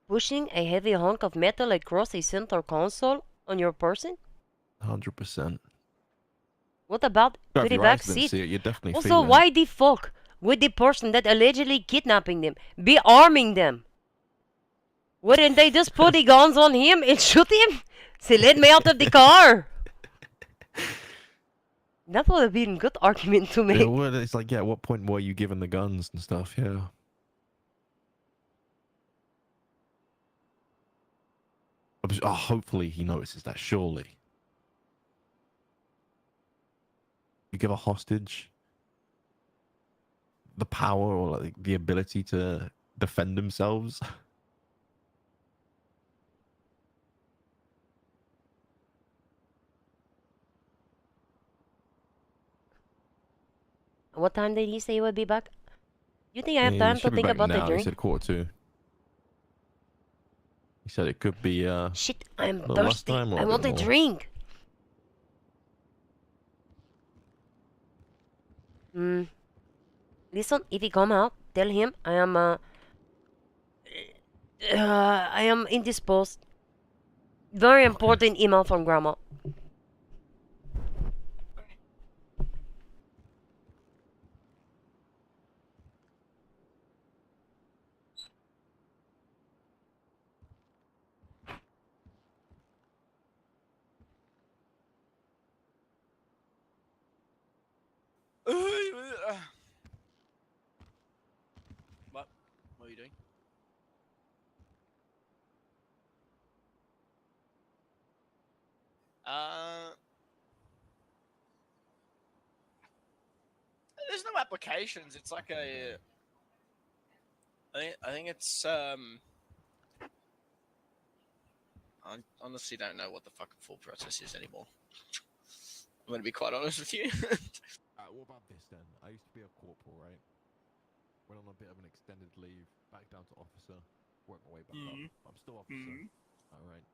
pushing a heavy hunk of metal across a center console on your person? 100%. What about So to if the your back eyes didn't seat? see it, you'd definitely Also, feel it. why the fuck would the person that allegedly kidnapping them be arming them? Wouldn't they just put the guns on him and shoot him? Say, let me out of the car. That would have been a good argument to make. Yeah, well, it's like, yeah, at what point were you given the guns and stuff? Yeah. Oh, hopefully he notices that, surely. You give a hostage the power or like, the ability to defend themselves. What time did he say he would be back? You think I have He time to should be think back about the now. He drink? said 1:45. He said it could be Shit, I'm the last thirsty. time or I a want bit a more. drink. Listen, if he come out, tell him I am indisposed. Very important email from grandma. What? What are you doing? There's no applications. It's like a. I think it's I honestly don't know what the fucking full process is anymore. I'm gonna be quite honest with you. What about this then? I used to be a corporal, right? Went on a bit of an extended leave, back down to officer, worked my way back up. I'm still officer. All right,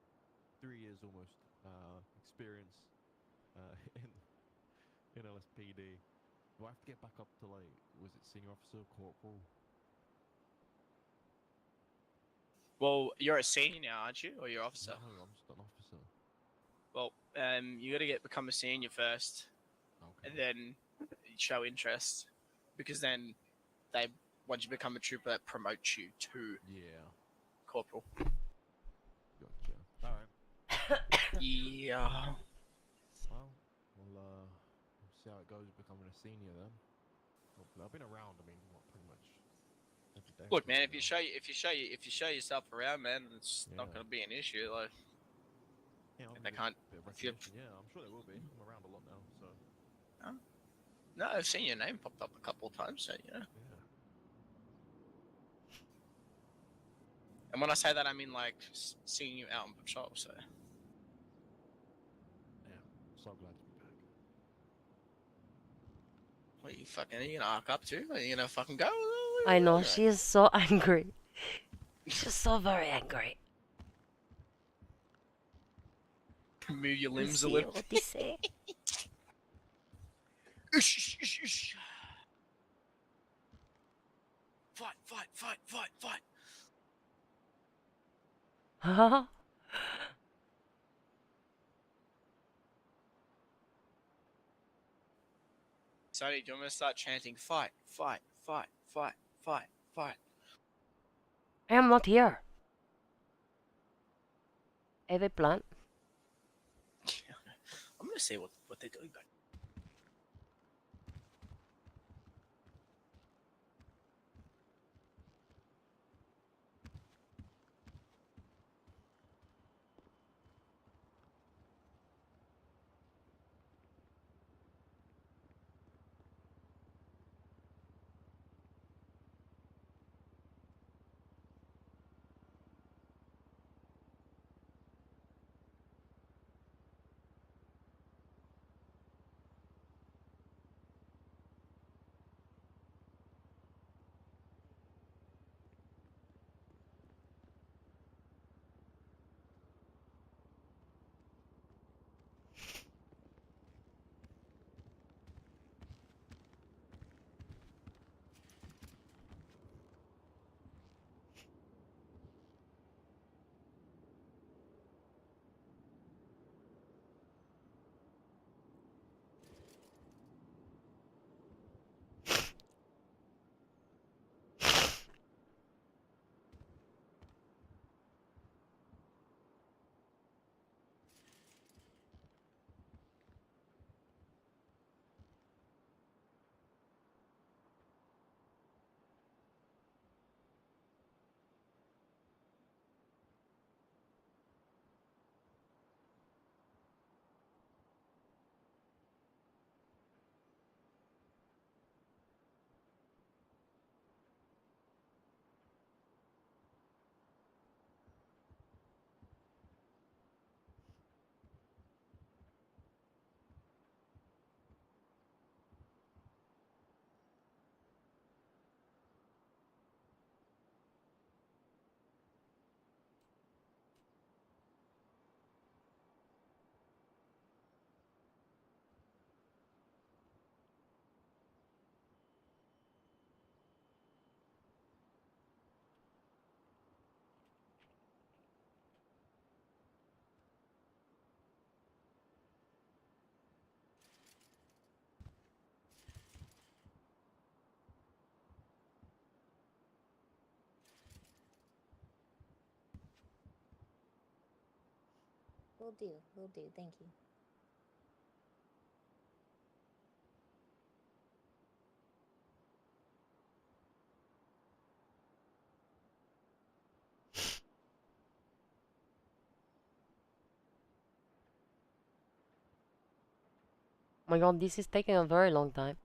3 years almost experience in LSPD. Do I have to get back up to like, was it senior officer, corporal? Well, you're a senior now, aren't you, or you're officer? No, I'm just an officer. Well, you got to become a senior first, and then show interest, because then they once you become a trooper, that promotes you to corporal. Gotcha. All right. Yeah. Well, we'll see how it goes becoming a senior then. Hopefully, I've been around. I mean, what, pretty much every day. Look, man, if you show yourself around, man, it's not going to be an issue. Like, they can't. Yeah, I'm sure there will be. I'm around a lot now, so. No, I've seen your name popped up a couple of times, so yeah. And when I say that, I mean like seeing you out on patrol. So. Yeah, so glad to be back. What are you gonna arc up to? Are you gonna fucking go? I know, she is so angry. She's so very angry. Move your limbs a See little. what they say. Fight. Huh? Sonny, do you want me to start chanting fight? I am not here. Have a plan? I'm gonna see what they're doing back. Will do. Will do. Thank you. Oh my god, this is taking a very long time.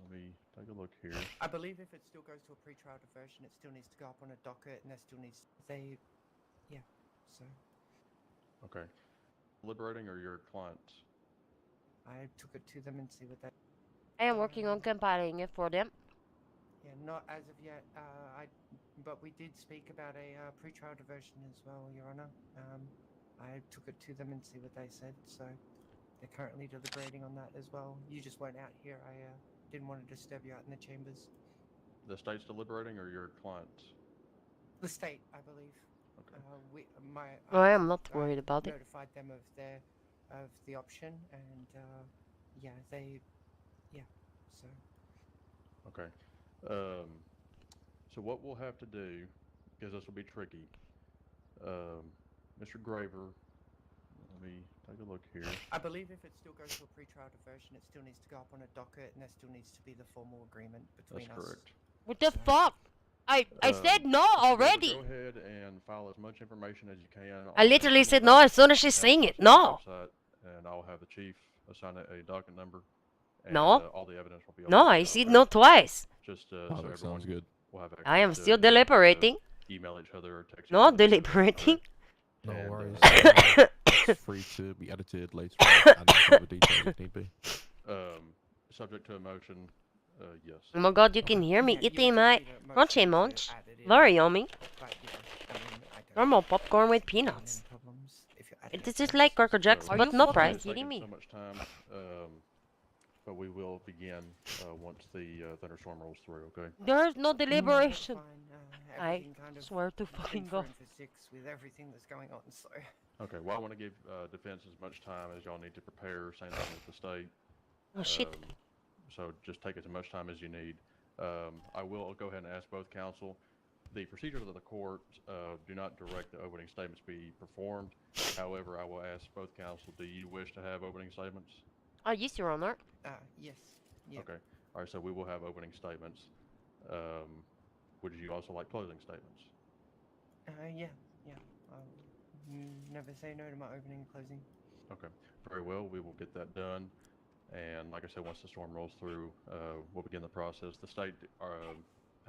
Let me take a look here. I believe if it still goes to a pre-trial diversion, it still needs to go up on a docket, and there still needs yeah. So Okay. Deliberating or your clients? I took it to them and see what they. I am working on compiling it for them. Yeah, not as of yet. But we did speak about a pre-trial diversion as well, Your Honor. I took it to them and see what they said. So they're currently deliberating on that as well. You just weren't out here. I didn't want to disturb you out in the chambers. The state's deliberating or your clients? The state, I believe. Okay. I am not worried about it. Notified them of the option, and yeah, so. Okay. So what we'll have to do, because this will be tricky, Mr. Graver, let me take a look here. I believe if it still goes to a pre-trial diversion, it still needs to go up on a docket, and there still needs to be the formal agreement between us. That's correct. What the fuck? I said no already. Go ahead and file as much information as you can. I literally said no as soon as she's saying it. No. And I'll have the chief assign a docket number. And, No. All the evidence will be. No, I said no twice. Just Oh, so that sounds good. Will have I am access still to deliberating. Email each other or text. No each other, deliberating. No And, worries. It's free to be edited later on, and further details if need be. Subject to a motion, yes. Oh my god, you can hear me Yeah, you eating just my need a crunchy motion to munch. add it in, Very yummy. but, yeah, I mean, I don't Normal see popcorn with any peanuts. problems if you add it This in is like text. Cracker Jacks, So, but no it's price. taking Kidding me? so much time, but we will begin once the thunderstorm rolls through. Okay. There's no No, that's deliberation. fine. I Everything kind of swear to went fucking through god. in for 6 with everything that's going on, so. Okay. Well, I want to give defense as much time as y'all need to prepare. Same thing with the state. Oh shit. So just take as much time as you need. I will go ahead and ask both counsel. The procedures of the court do not direct the opening statements be performed. However, I will ask both counsel, do you wish to have opening statements? Oh, yes, Your Honor. Yes. Yeah. Okay. All right, so we will have opening statements. Would you also like closing statements? Yeah. I'll never say no to my opening and closing. Okay. Very well. We will get that done. And like I said, once the storm rolls through, we'll begin the process. The state,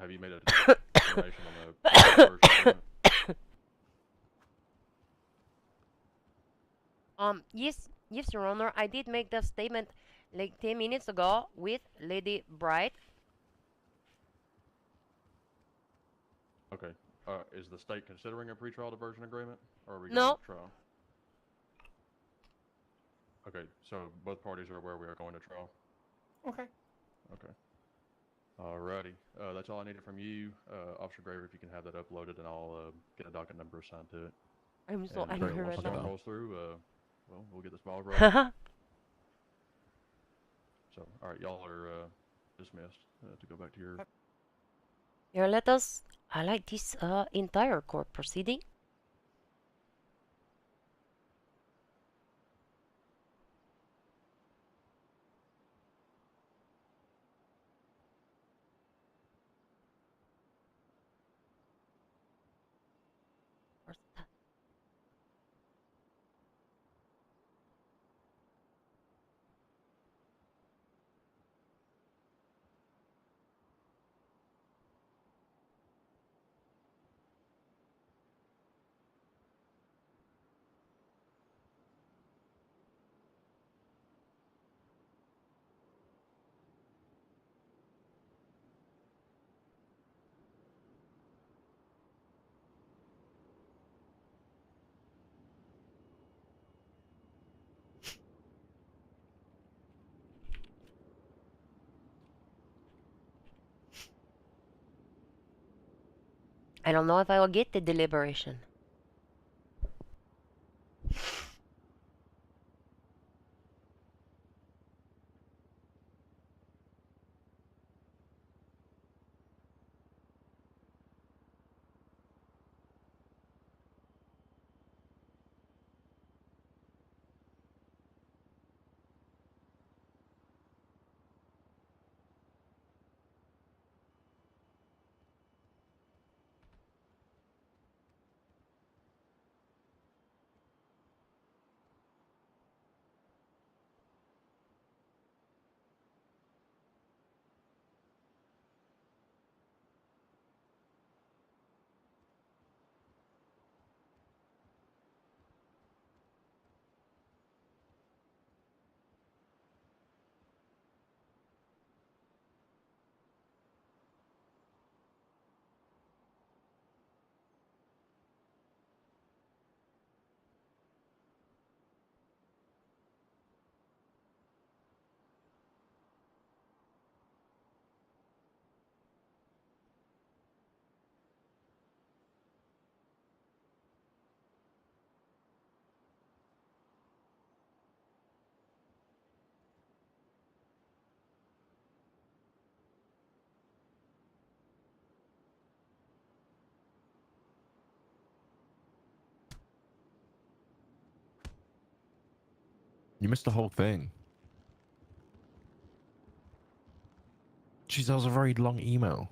have you made a determination on the version agreement? Yes, Your Honor. I did make that statement like 10 minutes ago with Lady Bright. Okay. Is the state considering a pretrial diversion agreement, or are we No. going to trial? Okay, so both parties are aware we are going to trial. Okay. Okay. Alrighty. That's all I needed from you, Officer Graver. If you can have that uploaded, and I'll get a docket number assigned to it. I'm so And, angry once right the storm now. rolls through, well, we'll get this ball rolling. So, all right, y'all are dismissed to go back to your. Here, let us highlight this entire court proceeding. Where's that? I don't know if I will get the deliberation. You missed the whole thing. Jeez, that was a very long email.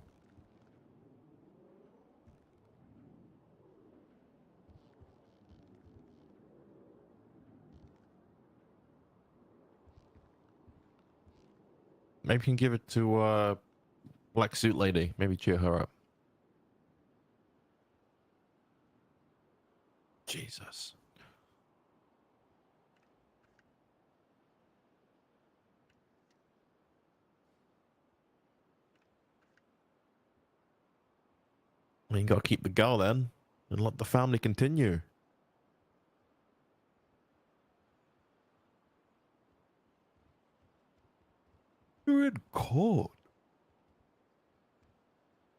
Maybe you can give it to Black Suit Lady. Maybe cheer her up. Jesus. I mean, you gotta keep the girl then, and let the family continue. You're in court.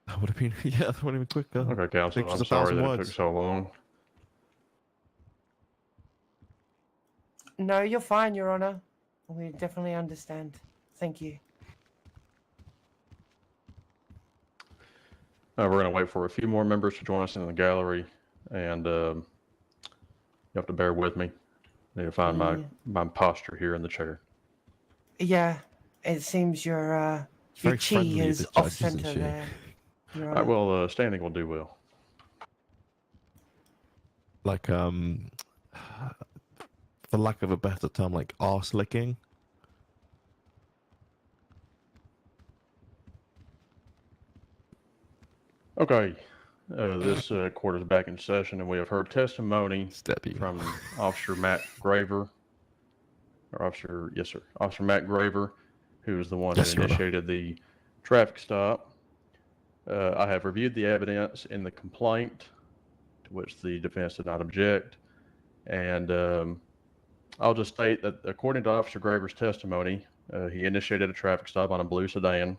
That would have been, yeah, that would have been quicker. Okay, counsel, Pictures I'm a sorry thousand that it words. took so long. No, you're fine, Your Honor. We definitely understand. Thank you. We're going to wait for a few more members to join us in the gallery, and you have to bear with me. I need to find my posture here in the chair. Yeah, it seems your Very chi friendly, is the off judge, isn't center she? there. Your All right, Honor. well, standing will do well. Like, for lack of a better term, like arse licking. Okay, this court is back in session, and we have heard testimony Steppy. from Officer Matt Graver, or Officer, yes, sir, Officer Matt Graver, who is the one Yes, who Your Honor. initiated the traffic stop. I have reviewed the evidence in the complaint, to which the defense did not object, and I'll just state that according to Officer Graver's testimony, he initiated a traffic stop on a blue sedan,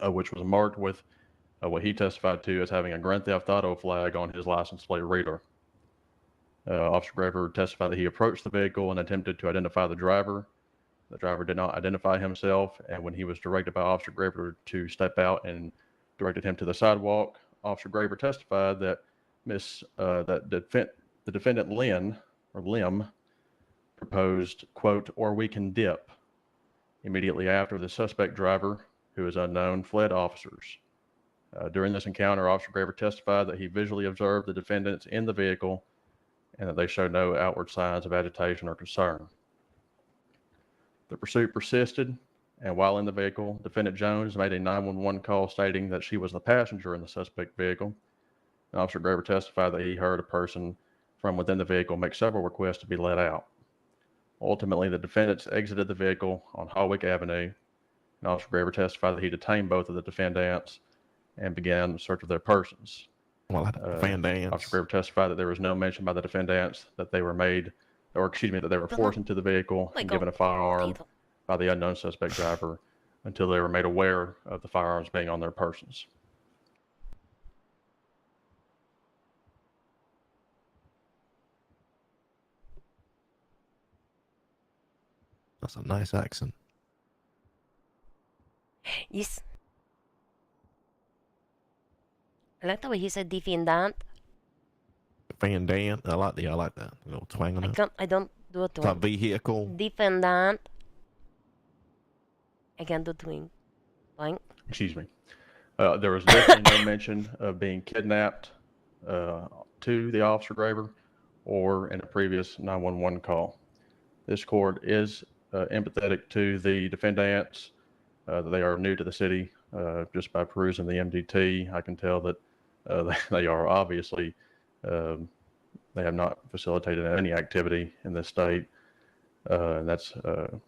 which was marked with what he testified to as having a Grand Theft Auto flag on his license plate reader. Officer Graver testified that he approached the vehicle and attempted to identify the driver. The driver did not identify himself, and when he was directed by Officer Graver to step out and directed him to the sidewalk, Officer Graver testified that the defendant Lim proposed, quote, "or we can dip." Immediately after, the suspect driver, who is unknown, fled officers. During this encounter, Officer Graver testified that he visually observed the defendants in the vehicle and that they showed no outward signs of agitation or concern. The pursuit persisted, and while in the vehicle, Defendant Jones made a 911 call stating that she was the passenger in the suspect vehicle. And Officer Graver testified that he heard a person from within the vehicle make several requests to be let out. Ultimately, the defendants exited the vehicle on Hawick Avenue, and Officer Graver testified that he detained both of the defendants and began the search of their persons. Well, defendants. Officer Graver testified that there was no mention by the defendants that they were that they were forced into the vehicle and given a firearm by the unknown suspect driver until they were made aware of the firearms being on their persons. That's a nice accent. Yes. I like the way he said defendant. Defendant. I like that. A little twang on it. I don't do a twang. That vehicle. Defendant. I can't do twang. Twang. Excuse me. There was definitely no mention of being kidnapped to the Officer Graver or in a previous 911 call. This court is empathetic to the defendants. They are new to the city. Just by perusing the MDT, I can tell that they are obviously, they have not facilitated any activity in this state, and that's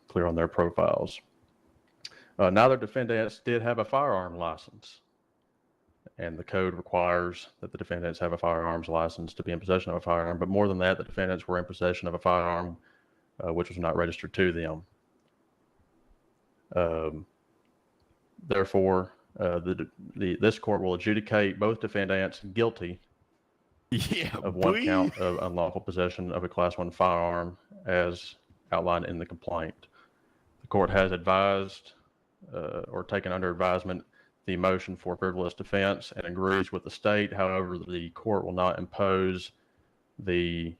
clear on their profiles. Neither defendants did have a firearm license, and the code requires that the defendants have a firearms license to be in possession of a firearm, but more than that, the defendants were in possession of a firearm which was not registered to them. Therefore, this court will adjudicate both defendants guilty of one count of unlawful possession of a Class 1 firearm as outlined in the complaint. The court has advised or taken under advisement the motion for frivolous defense and agrees with the state. However, the court will not impose the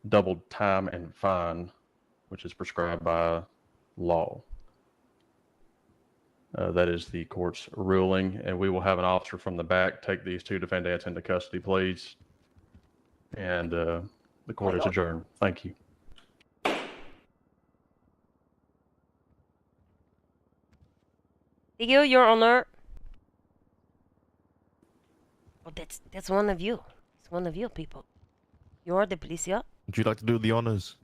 double time and fine, which is prescribed by law. That is the court's ruling, and we will have an officer from the back take these two defendants into custody, please. And the court is adjourned. Thank you. Thank you, Your Honor. Oh, that's one of you. It's one of you people. You are the police, yeah? Would you like to do the honors?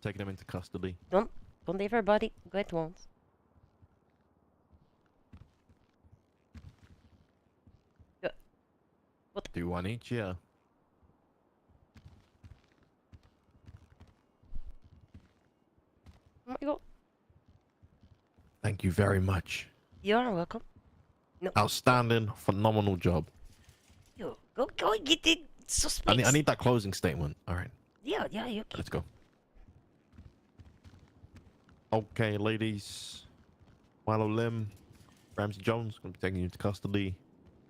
Taking him into custody. Don't everybody go at once. What? Do one each, yeah. Oh my god. Thank you very much. You are welcome. No. Outstanding, phenomenal job. You go and get the suspects. I need that closing statement. All right. Yeah, you can. Let's go. Okay, ladies. Milo Lim, Ramsey Jones, going to be taking you into custody.